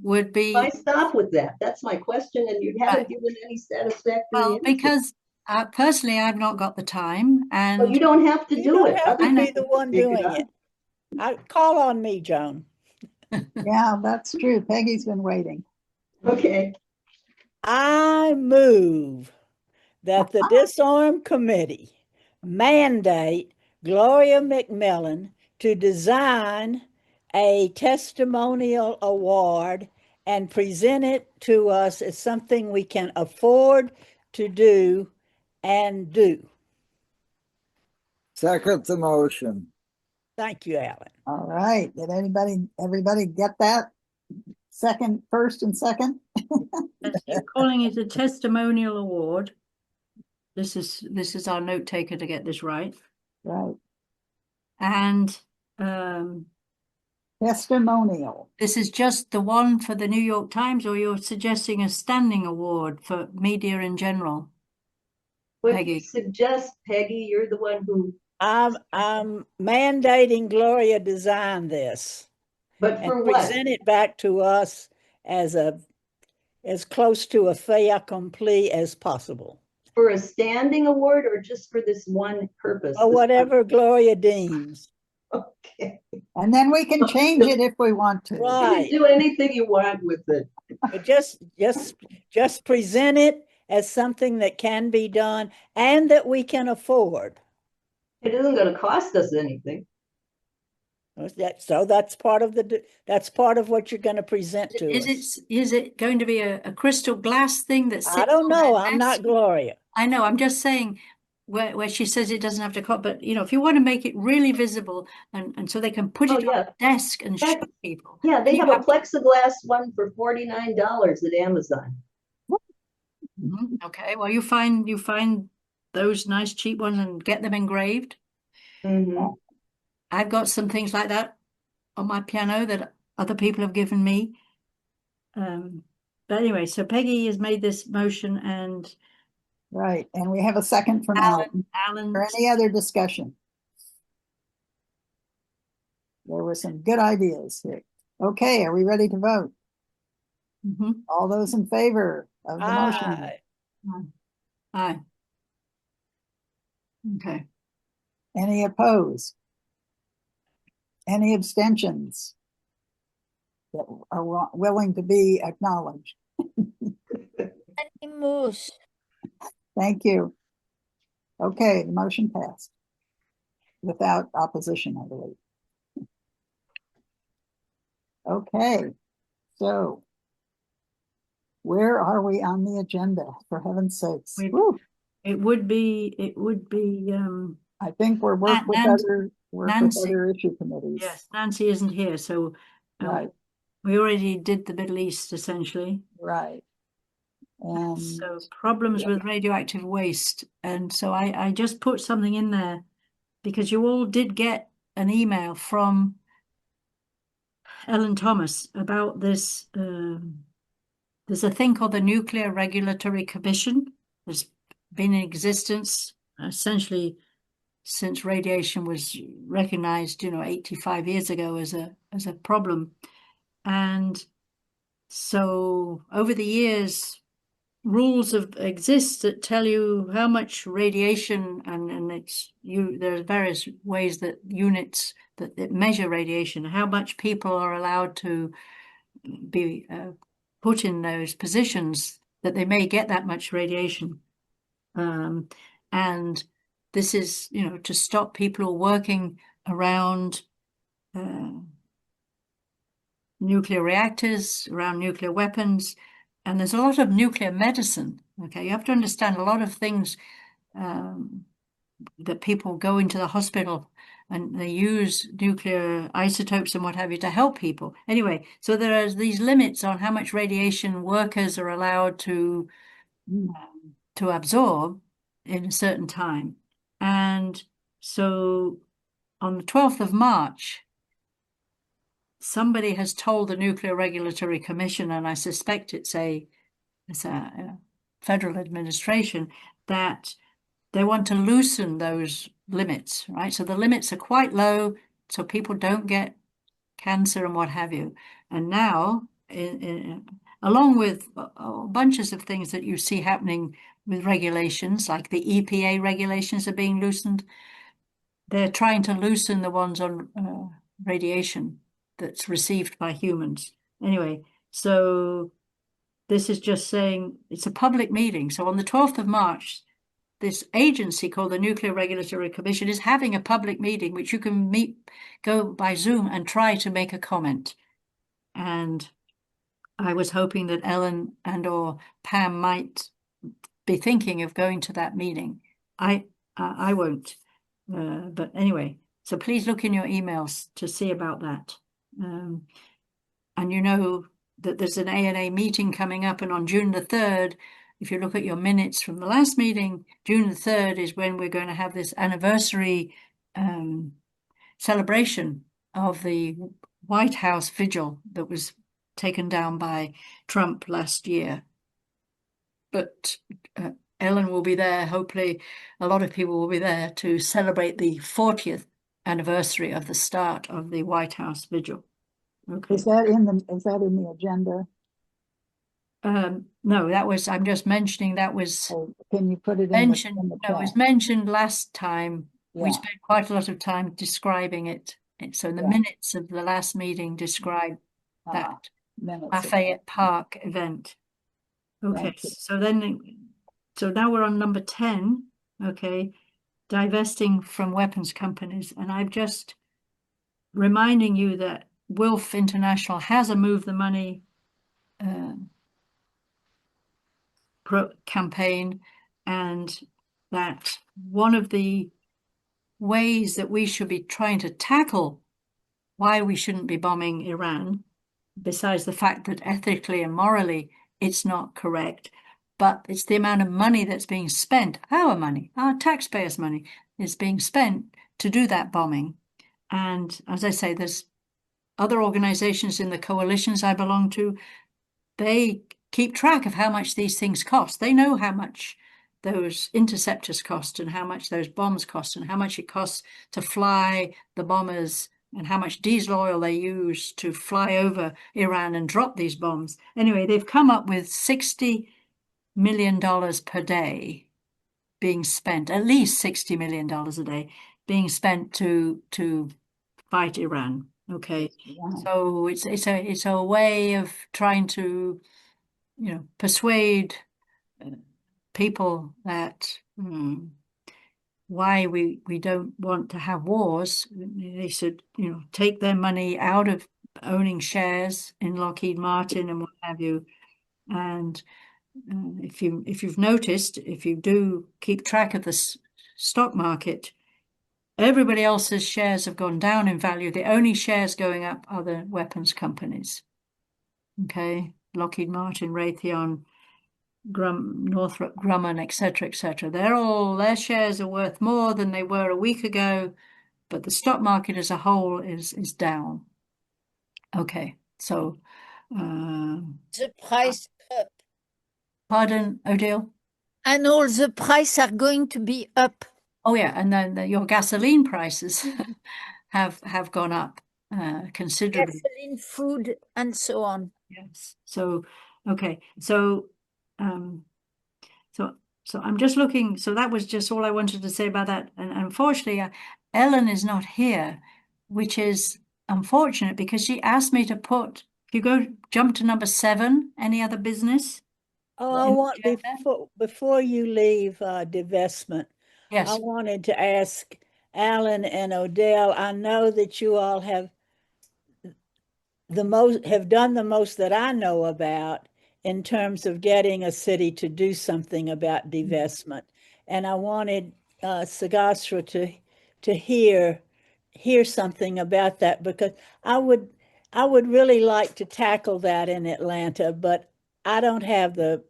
Would be. Why stop with that? That's my question, and you haven't given any satisfactory answer. Because personally, I've not got the time, and well, you don't have to do it. You don't have to be the one doing it. I call on me, Joan. Yeah, that's true. Peggy's been waiting. Okay. I move that the Disarm Committee mandate Gloria McMillan to design a testimonial award and present it to us as something we can afford to do and do. Second the motion. Thank you, Alan. All right. Did everybody get that? First and second? Yes, you're calling it a testimonial award. This is our note taker to get this right. Right. And testimonial. This is just the one for the New York Times, or you're suggesting a standing award for media in general? What Peggy. you suggest, Peggy, you're the one who. I'm mandating Gloria design this. But for and what? Present it back to us as close to a fait accompli as possible. For a standing award or just for this one purpose? Or whatever Gloria deems. Okay. And then we can change it if we want to. Right. You can do anything you want with it. But just present it as something that can be done and that we can afford. It isn't going to cost us anything. So that's part of what you're going to present to us. Is it going to be a crystal glass thing that sits? I don't know. I'm not Gloria. I know. I'm just saying where she says it doesn't have to cost, but if you want to make it really visible and so they can put it on a desk and show people. Yeah, they have a plexiglass one for $49 at Amazon. Okay, well you find those nice cheap ones and get them engraved. I've got some things like that on my piano that other people have given me. But anyway, so Peggy has made this motion, and right, and we have a second from Alan. For any other discussion? There were some good ideas here. Okay, are we ready to vote? All those in favor of the motion? Aye. Okay. Any opposed? Any abstentions that are willing to be acknowledged? Moose. Thank you. Okay, the motion passed without opposition, I believe. Okay, so where are we on the agenda, for heaven's sakes? It would be I think we're working with other issue committees. Yes, Nancy isn't here, so right. We already did the Middle East essentially. Right. And so problems with radioactive waste. And so I just put something in there because you all did get an email from Ellen Thomas about this. There's a thing called the Nuclear Regulatory Commission. It's been in existence essentially since radiation was recognized, 85 years ago as a problem. And so over the years, rules exist that tell you how much radiation, and there are various ways that units that measure radiation, how much people are allowed to be put in those positions that they may get that much radiation. And this is, to stop people who are working around nuclear reactors, around nuclear weapons. And there's a lot of nuclear medicine. Okay, you have to understand a lot of things that people go into the hospital and they use nuclear isotopes and what have you to help people. Anyway, so there are these limits on how much radiation workers are allowed to absorb in a certain time. And so on the 12th of March, somebody has told the Nuclear Regulatory Commission, and I suspect it's a federal administration, that they want to loosen those limits, right? So the limits are quite low, so people don't get cancer and what have you. And now, along with bunches of things that you see happening with regulations, like the EPA regulations are being loosened, they're trying to loosen the ones on radiation that's received by humans. Anyway, so this is just saying it's a public meeting. So on the 12th of March, this agency called the Nuclear Regulatory Commission is having a public meeting, which you can go by Zoom and try to make a comment. And I was hoping that Ellen and or Pam might be thinking of going to that meeting. I won't. But anyway, so please look in your emails to see about that. And you know that there's an ANA meeting coming up, and on June the 3rd, if you look at your minutes from the last meeting, June the 3rd is when we're going to have this anniversary celebration of the White House vigil that was taken down by Trump last year. But Ellen will be there. Hopefully, a lot of people will be there to celebrate the 40th anniversary of the start of the White House vigil. Okay. Is that in the agenda? No, I'm just mentioning that was can you put it mentioned. in the No, it was mentioned last time. Yeah. We spent quite a lot of time describing it. So in the minutes of the last meeting describe that Lafayette Park event. Okay, so now we're on number 10. Okay, divesting from weapons companies, and I'm just reminding you that WILPF International has a Move the Money campaign, and that one of the ways that we should be trying to tackle why we shouldn't be bombing Iran, besides the fact that ethically and morally it's not correct, but it's the amount of money that's being spent, our money, our taxpayers' money, is being spent to do that bombing. And as I say, there's other organizations in the coalitions I belong to, they keep track of how much these things cost. They know how much those interceptors cost and how much those bombs cost and how much it costs to fly the bombers and how much diesel oil they use to fly over Iran and drop these bombs. Anyway, they've come up with $60 million per day being spent, at least $60 million a day being spent to fight Iran. Okay, so it's a way of trying to, persuade people that why we don't want to have wars. They should, take their money out of owning shares in Lockheed Martin and what have you. And if you've noticed, if you do keep track of the stock market, everybody else's shares have gone down in value. The only shares going up are the weapons companies. Okay, Lockheed Martin, Raytheon, Northrop Grumman, etc., etc. Their shares are worth more than they were a week ago, but the stock market as a whole is down. Okay, so the price up. Pardon, Odile? And all the price are going to be up. Oh yeah, and then your gasoline prices have gone up considerably. Gasoline, food, and so on. Yes. So okay. Um so so I'm just looking. So that was just all I wanted to say about that. And unfortunately, Ellen is not here, which is unfortunate because she asked me to put. If you go jump to number 7, any other business Oh, I in the want agenda? before you leave divestment, I Yes. wanted to ask Alan and Odell. I know that you all have done the most that I know about in terms of getting a city to do something about divestment. And I wanted Sagastra to hear something about that, because I would I would really like to tackle that in Atlanta, but I don't have the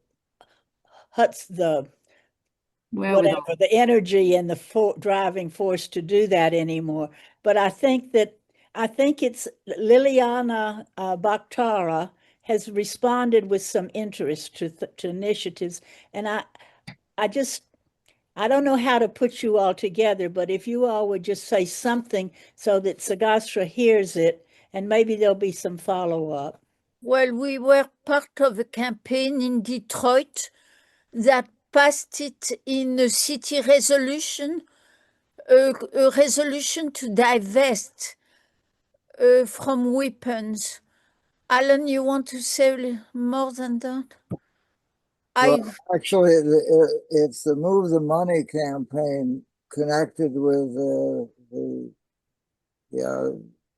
Wherewithal. whatever, the energy and the driving force to do that anymore. But I think it's Liliana Bakhtara has responded with some interest to initiatives, and I just I don't know how to put you all together, but if you all would just say something so that Sagastra hears it, and maybe there'll be some follow up. Well, we were part of a campaign in Detroit that passed it in a city resolution, a resolution to divest from weapons. Alan, you want to say more than that? Well, actually, it's the Move the Money campaign connected with the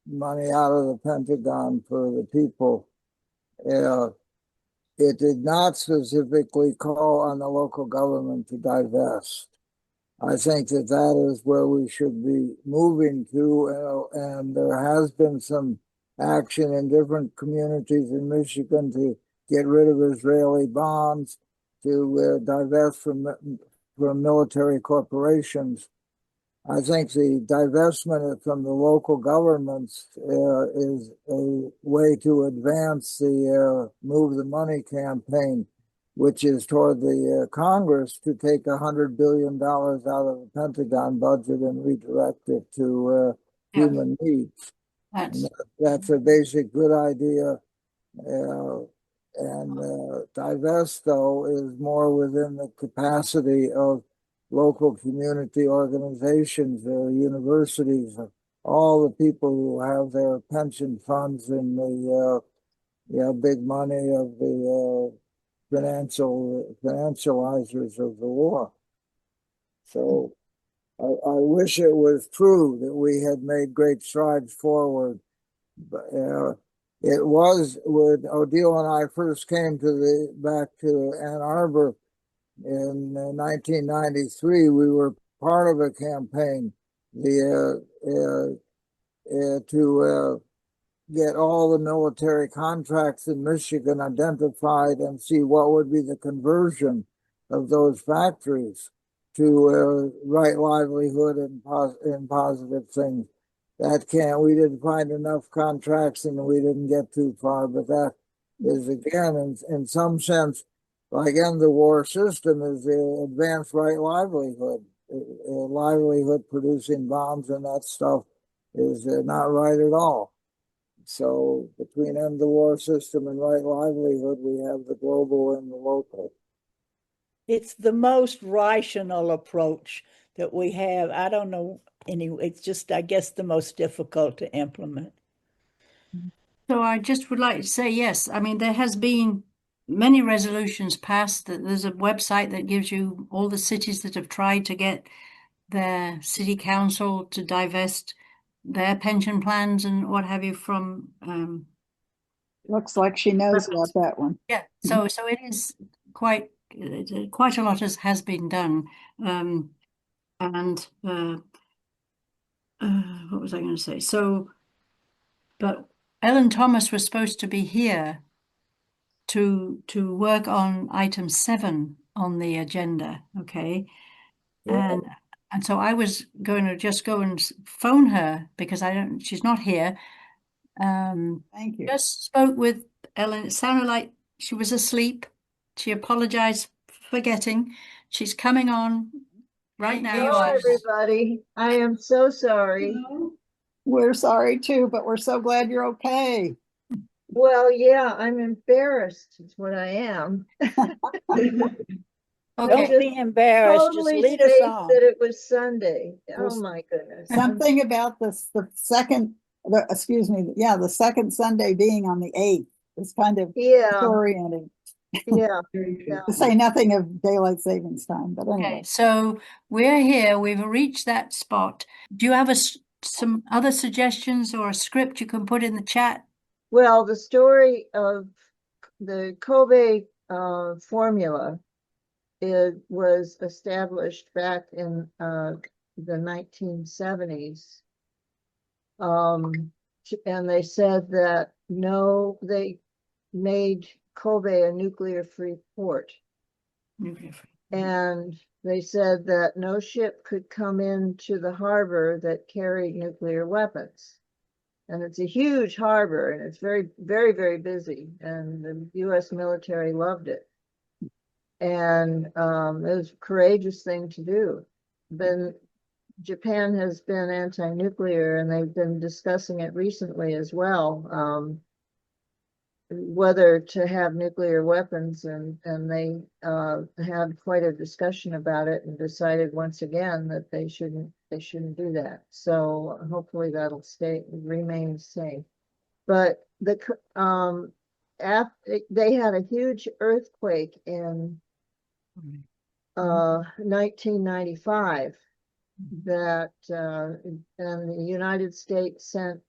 money out of the Pentagon for the people. It did not specifically call on the local government to divest. I think that that is where we should be moving to, and there has been some action in different communities in Michigan to get rid of Israeli bonds, to divest from military corporations. I think the divestment from the local governments is a way to advance the Move the Money campaign, which is toward the Congress to take $100 billion out of the Pentagon budget and redirect it to Yeah. human needs. That's That's a basic good idea. Divest, though, is more within the capacity of local community organizations, universities, all the people who have their pension funds in the big money of the financializers of the war. So I wish it was true that we had made great strides forward. But it was when Odile and I first came back to Ann Arbor in 1993. We were part of a campaign to get all the military contracts in Michigan identified and see what would be the conversion of those factories to right livelihood and positive things. We didn't find enough contracts and we didn't get too far, but that is again, in some sense, like end the war system is the advanced right livelihood. Livelihood producing bombs and that stuff is not right at all. So between end the war system and right livelihood, we have the global and the local. It's the most rational approach that we have. I don't know it's just, I guess, the most difficult to implement. So I just would like to say, yes, I mean, there has been many resolutions passed. There's a website that gives you all the cities that have tried to get their city council to divest their pension plans and what have you from. Looks like she knows about that one. Yeah, so it is quite a lot has been done, and what was I going to say? So, but Ellen Thomas was supposed to be here to work on item 7 on the agenda, okay? Yeah. And so I was going to just go and phone her because she's not here. Thank you. Just spoke with Ellen. It sounded like she was asleep. She apologized for forgetting. She's coming on Right now you Hello, are. everybody. I am so sorry. We're sorry too, but we're so glad you're okay. Well, yeah, I'm embarrassed is what I am. Okay. Don't be embarrassed. Just Totally lead us spaced on. that it was Sunday. Oh There's my goodness. Something about this, the second Sunday being on the 8th is kind of Yeah, disorienting, yeah, Very yeah. to say nothing of daylight savings time, but Okay, anyway. so we're here. We've reached that spot. Do you have some other suggestions or a script you can put in the chat? Well, the story of the Kobe formula, it was established back in the 1970s. And they said that they made Kobe a nuclear-free port. Nuclear-free. And they said that no ship could come into the harbor that carried nuclear weapons. And it's a huge harbor, and it's very, very, very busy. And the US military loved it. And it was a courageous thing to do. Then Japan has been anti-nuclear, and they've been discussing it recently as well, whether to have nuclear weapons, and they had quite a discussion about it and decided once again that they shouldn't do that. So hopefully that'll remain safe. But they had a huge earthquake in 1995 that and the United States sent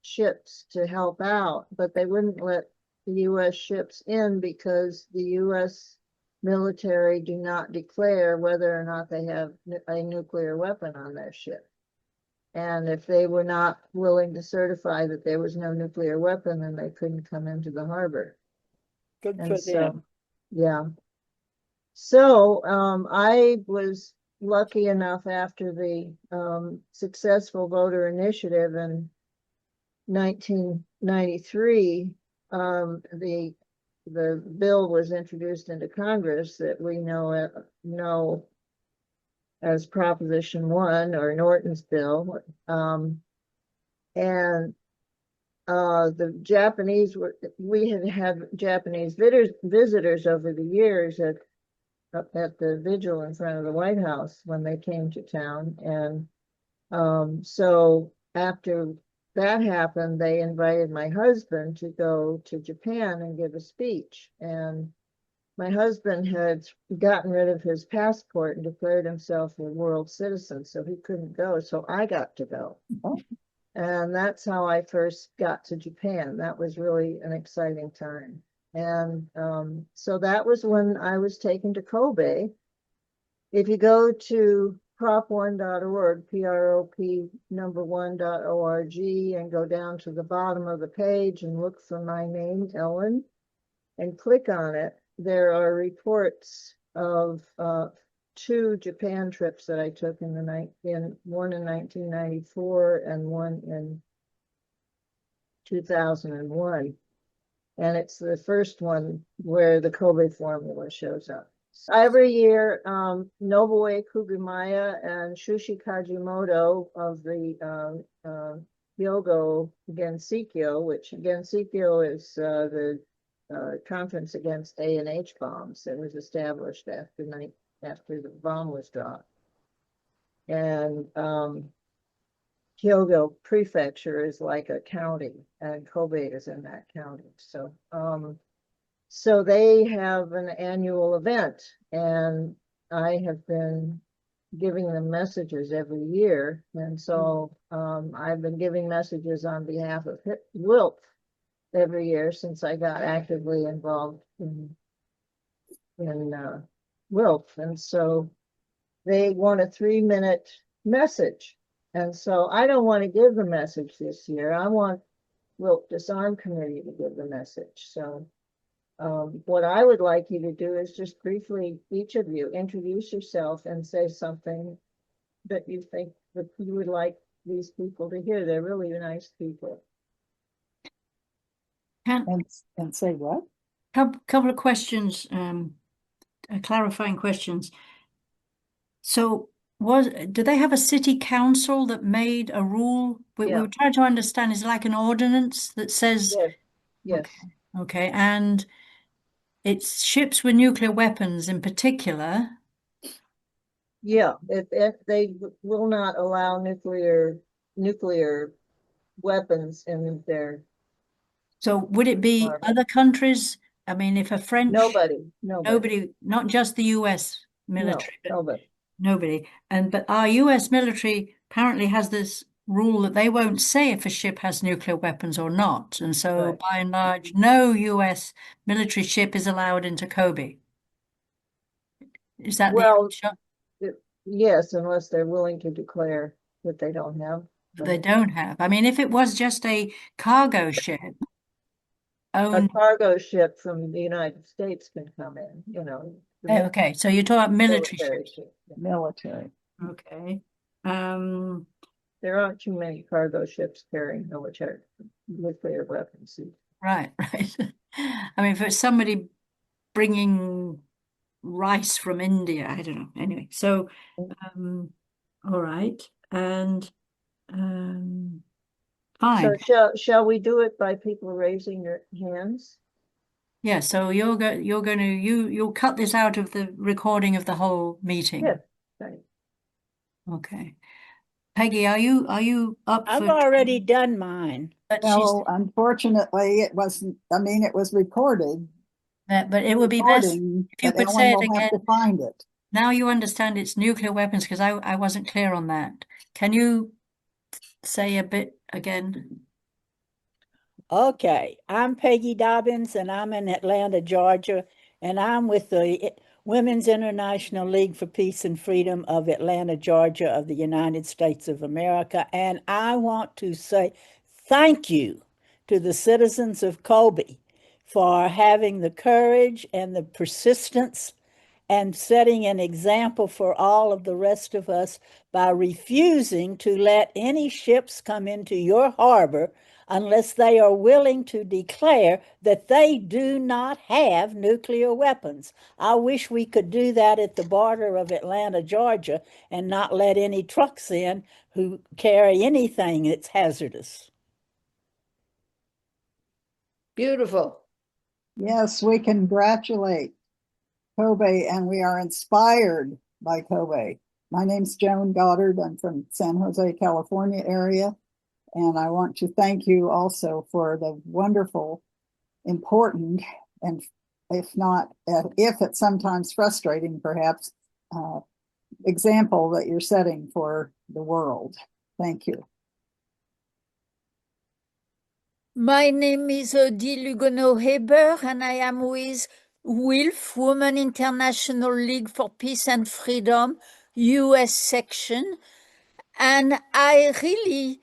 ships to help out, but they wouldn't let the US ships in because the US military do not declare whether or not they have a nuclear weapon on their ship. And if they were not willing to certify that there was no nuclear weapon, then they couldn't come into the harbor. Good And for so, them. yeah. So I was lucky enough after the successful voter initiative in 1993, the bill was introduced into Congress that we know as Proposition 1 or Norton's bill. And the Japanese we had Japanese visitors over the years at the vigil in front of the White House when they came to town. And so after that happened, they invited my husband to go to Japan and give a speech. And my husband had gotten rid of his passport and declared himself a world citizen, so he couldn't go. So I got to go. Oh. And that's how I first got to Japan. That was really an exciting time. And so that was when I was taken to Kobe. If you go to prop1.org, prop1.org, and go down to the bottom of the page and look for my name, Ellen, and click on it, there are reports of 2 Japan trips that I took one in 1994 and one in 2001. And it's the first one where the Kobe formula shows up. Every year, Nobuo Kugimaya and Shushi Kajimoto of the Hyogo Gensikyo, which Gensikyo is the conference against A&H bombs that was established after the bomb was dropped. And Hyogo Prefecture is like a county, and Kobe is in that county. So so they have an annual event, and I have been giving them messages every year. And so I've been giving messages on behalf of WILPF every year since I got actively involved in WILPF. And so they want a 3-minute message. And so I don't want to give the message this year. I want WILPF Disarm Committee to give the message. So what I would like you to do is just briefly, each of you, introduce yourself and say something that you think that you would like these people to hear. They're really nice people. And say what? Couple of questions, clarifying questions. So do they have a city council that made a rule? We Yeah. were trying to understand, is it like an ordinance that says, Yes, yes. okay, and it's ships with nuclear weapons in particular. Yeah, they will not allow nuclear weapons in their, So would it be harbor. other countries? I mean, if a French, Nobody, not just the US no, military, but nobody. nobody. But our US military apparently has this rule that they won't say if a ship has nuclear weapons or not. And so Right. by and large, no US military ship is allowed into Kobe. Is that the Well, upshot? yes, unless they're willing to declare that they don't have. They don't have. I mean, if it was just a cargo ship A owned, cargo ship from the United States can come in, okay, so you're talking about military military ships. ship. Yeah. Military. Okay. There aren't too many cargo ships carrying military nuclear weapons. Right, right. I mean, for somebody bringing rice from India, I don't know. Anyway, so all right, and So fine. shall we do it by people raising their hands? Yeah, so you're going to you'll cut this out of the recording of the whole meeting. Yes, right. Okay. Peggy, are you up I've for already done mine. but she's No, unfortunately, it wasn't, I mean, it was recorded, but it would be best recording, if you but could say Ellen it will have again. to find it. Now you understand it's nuclear weapons because I wasn't clear on that. Can you say a bit again? Okay, I'm Peggy Dobbins and I'm in Atlanta, Georgia, and I'm with the Women's International League for Peace and Freedom of Atlanta, Georgia of the United States of America. And I want to say thank you to the citizens of Kobe for having the courage and the persistence and setting an example for all of the rest of us by refusing to let any ships come into your harbor unless they are willing to declare that they do not have nuclear weapons. I wish we could do that at the border of Atlanta, Georgia, and not let any trucks in who carry anything that's hazardous. Beautiful. Yes, we congratulate Kobe and we are inspired by Kobe. My name's Joan Goddard. I'm from San Jose, California area. And I want to thank you also for the wonderful, important, and if it's sometimes frustrating, perhaps, example that you're setting for the world. Thank you. My name is Odile Huguenot-Heber, and I am with WILPF, Women International League for Peace and Freedom, US section. And I really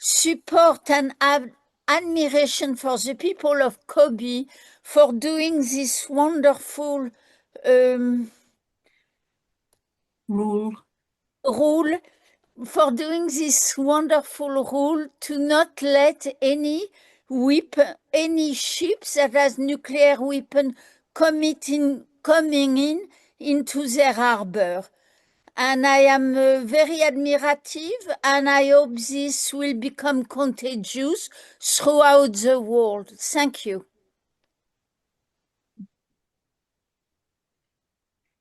support and have admiration for the people of Kobe for doing this wonderful Rule. for doing this wonderful rule to not let any ships that has nuclear weapon coming into their harbor. And I am very admirative, and I hope this will become contagious throughout the world. Thank you.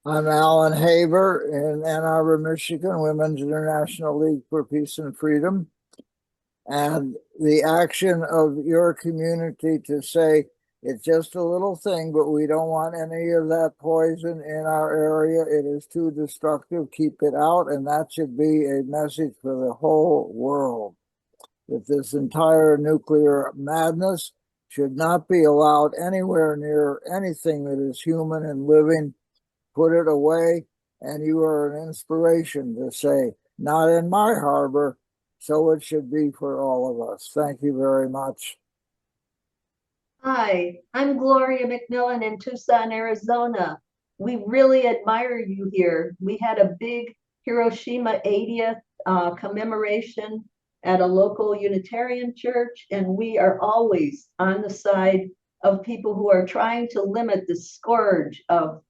I'm Alan Haber in Ann Arbor, Michigan, Women's International League for Peace and Freedom. And the action of your community to say it's just a little thing, but we don't want any of that poison in our area. It is too destructive. Keep it out. And that should be a message for the whole world. That this entire nuclear madness should not be allowed anywhere near anything that is human and living. Put it away, and you are an inspiration to say, not in my harbor, so it should be for all of us. Thank you very much. Hi, I'm Gloria McMillan in Tucson, Arizona. We really admire you here. We had a big Hiroshima 80th commemoration at a local Unitarian church, and we are always on the side of people who are trying to limit the scourge of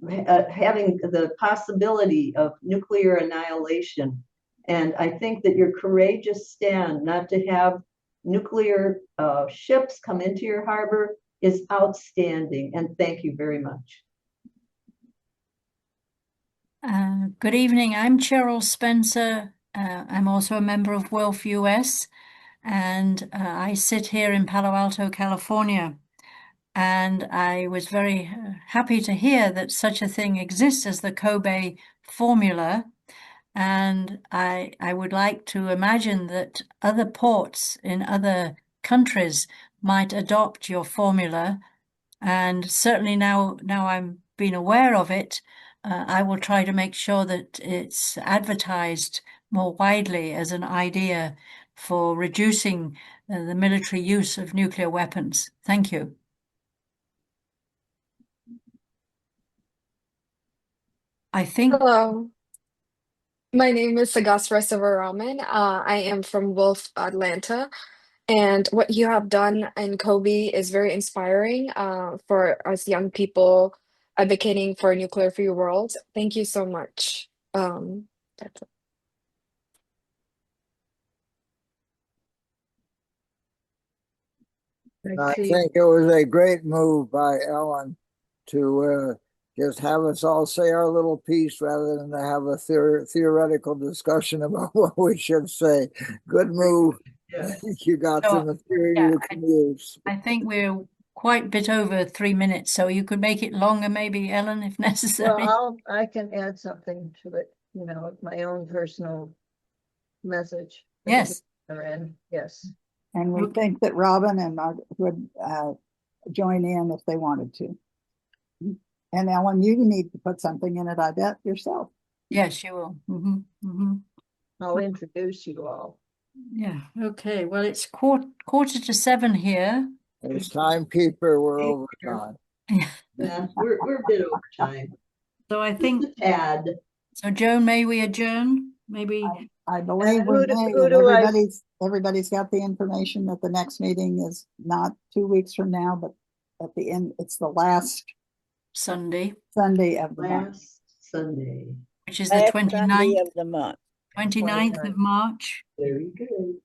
having the possibility of nuclear annihilation. And I think that your courageous stand not to have nuclear ships come into your harbor is outstanding. And thank you very much. Good evening. I'm Cheryl Spencer. I'm also a member of WILPF US, and I sit here in Palo Alto, California. And I was very happy to hear that such a thing exists as the Kobe formula. And I would like to imagine that other ports in other countries might adopt your formula. And certainly now I'm being aware of it, I will try to make sure that it's advertised more widely as an idea for reducing the military use of nuclear weapons. Thank you. I think Hello, my name is Sagasra Sivaraman. I am from Wolf, Atlanta. And what you have done in Kobe is very inspiring for us young people advocating for a nuclear-free world. Thank you so much. That's it. I think it was a great move by Ellen to just have us all say our little piece rather than to have a theoretical discussion about what we should say. Good move. Yeah. You got So, the material yeah, you can use. I think we're quite a bit over 3 minutes, so you could make it longer, maybe, Ellen, if necessary. Well, I can add something to it, my own personal message. Yes. Yes. And we think that Robin and I would join in if they wanted to. And Ellen, you need to put something in it, I bet, yourself. Yes, you will. I'll introduce you all. Yeah. Okay. Well, it's quarter to 7 here. As timekeeper, we're over time. Yeah, we're a bit over time. So I think, Just a tad. so Joan, may we adjourn? Maybe. I believe who we do- may, who and do I- everybody's got the information that the next meeting is not 2 weeks from now, but at the end, it's the last Sunday, Sunday of the month. Last Sunday. which is the Last Sunday 29th, of the month. 29th of March. Very good.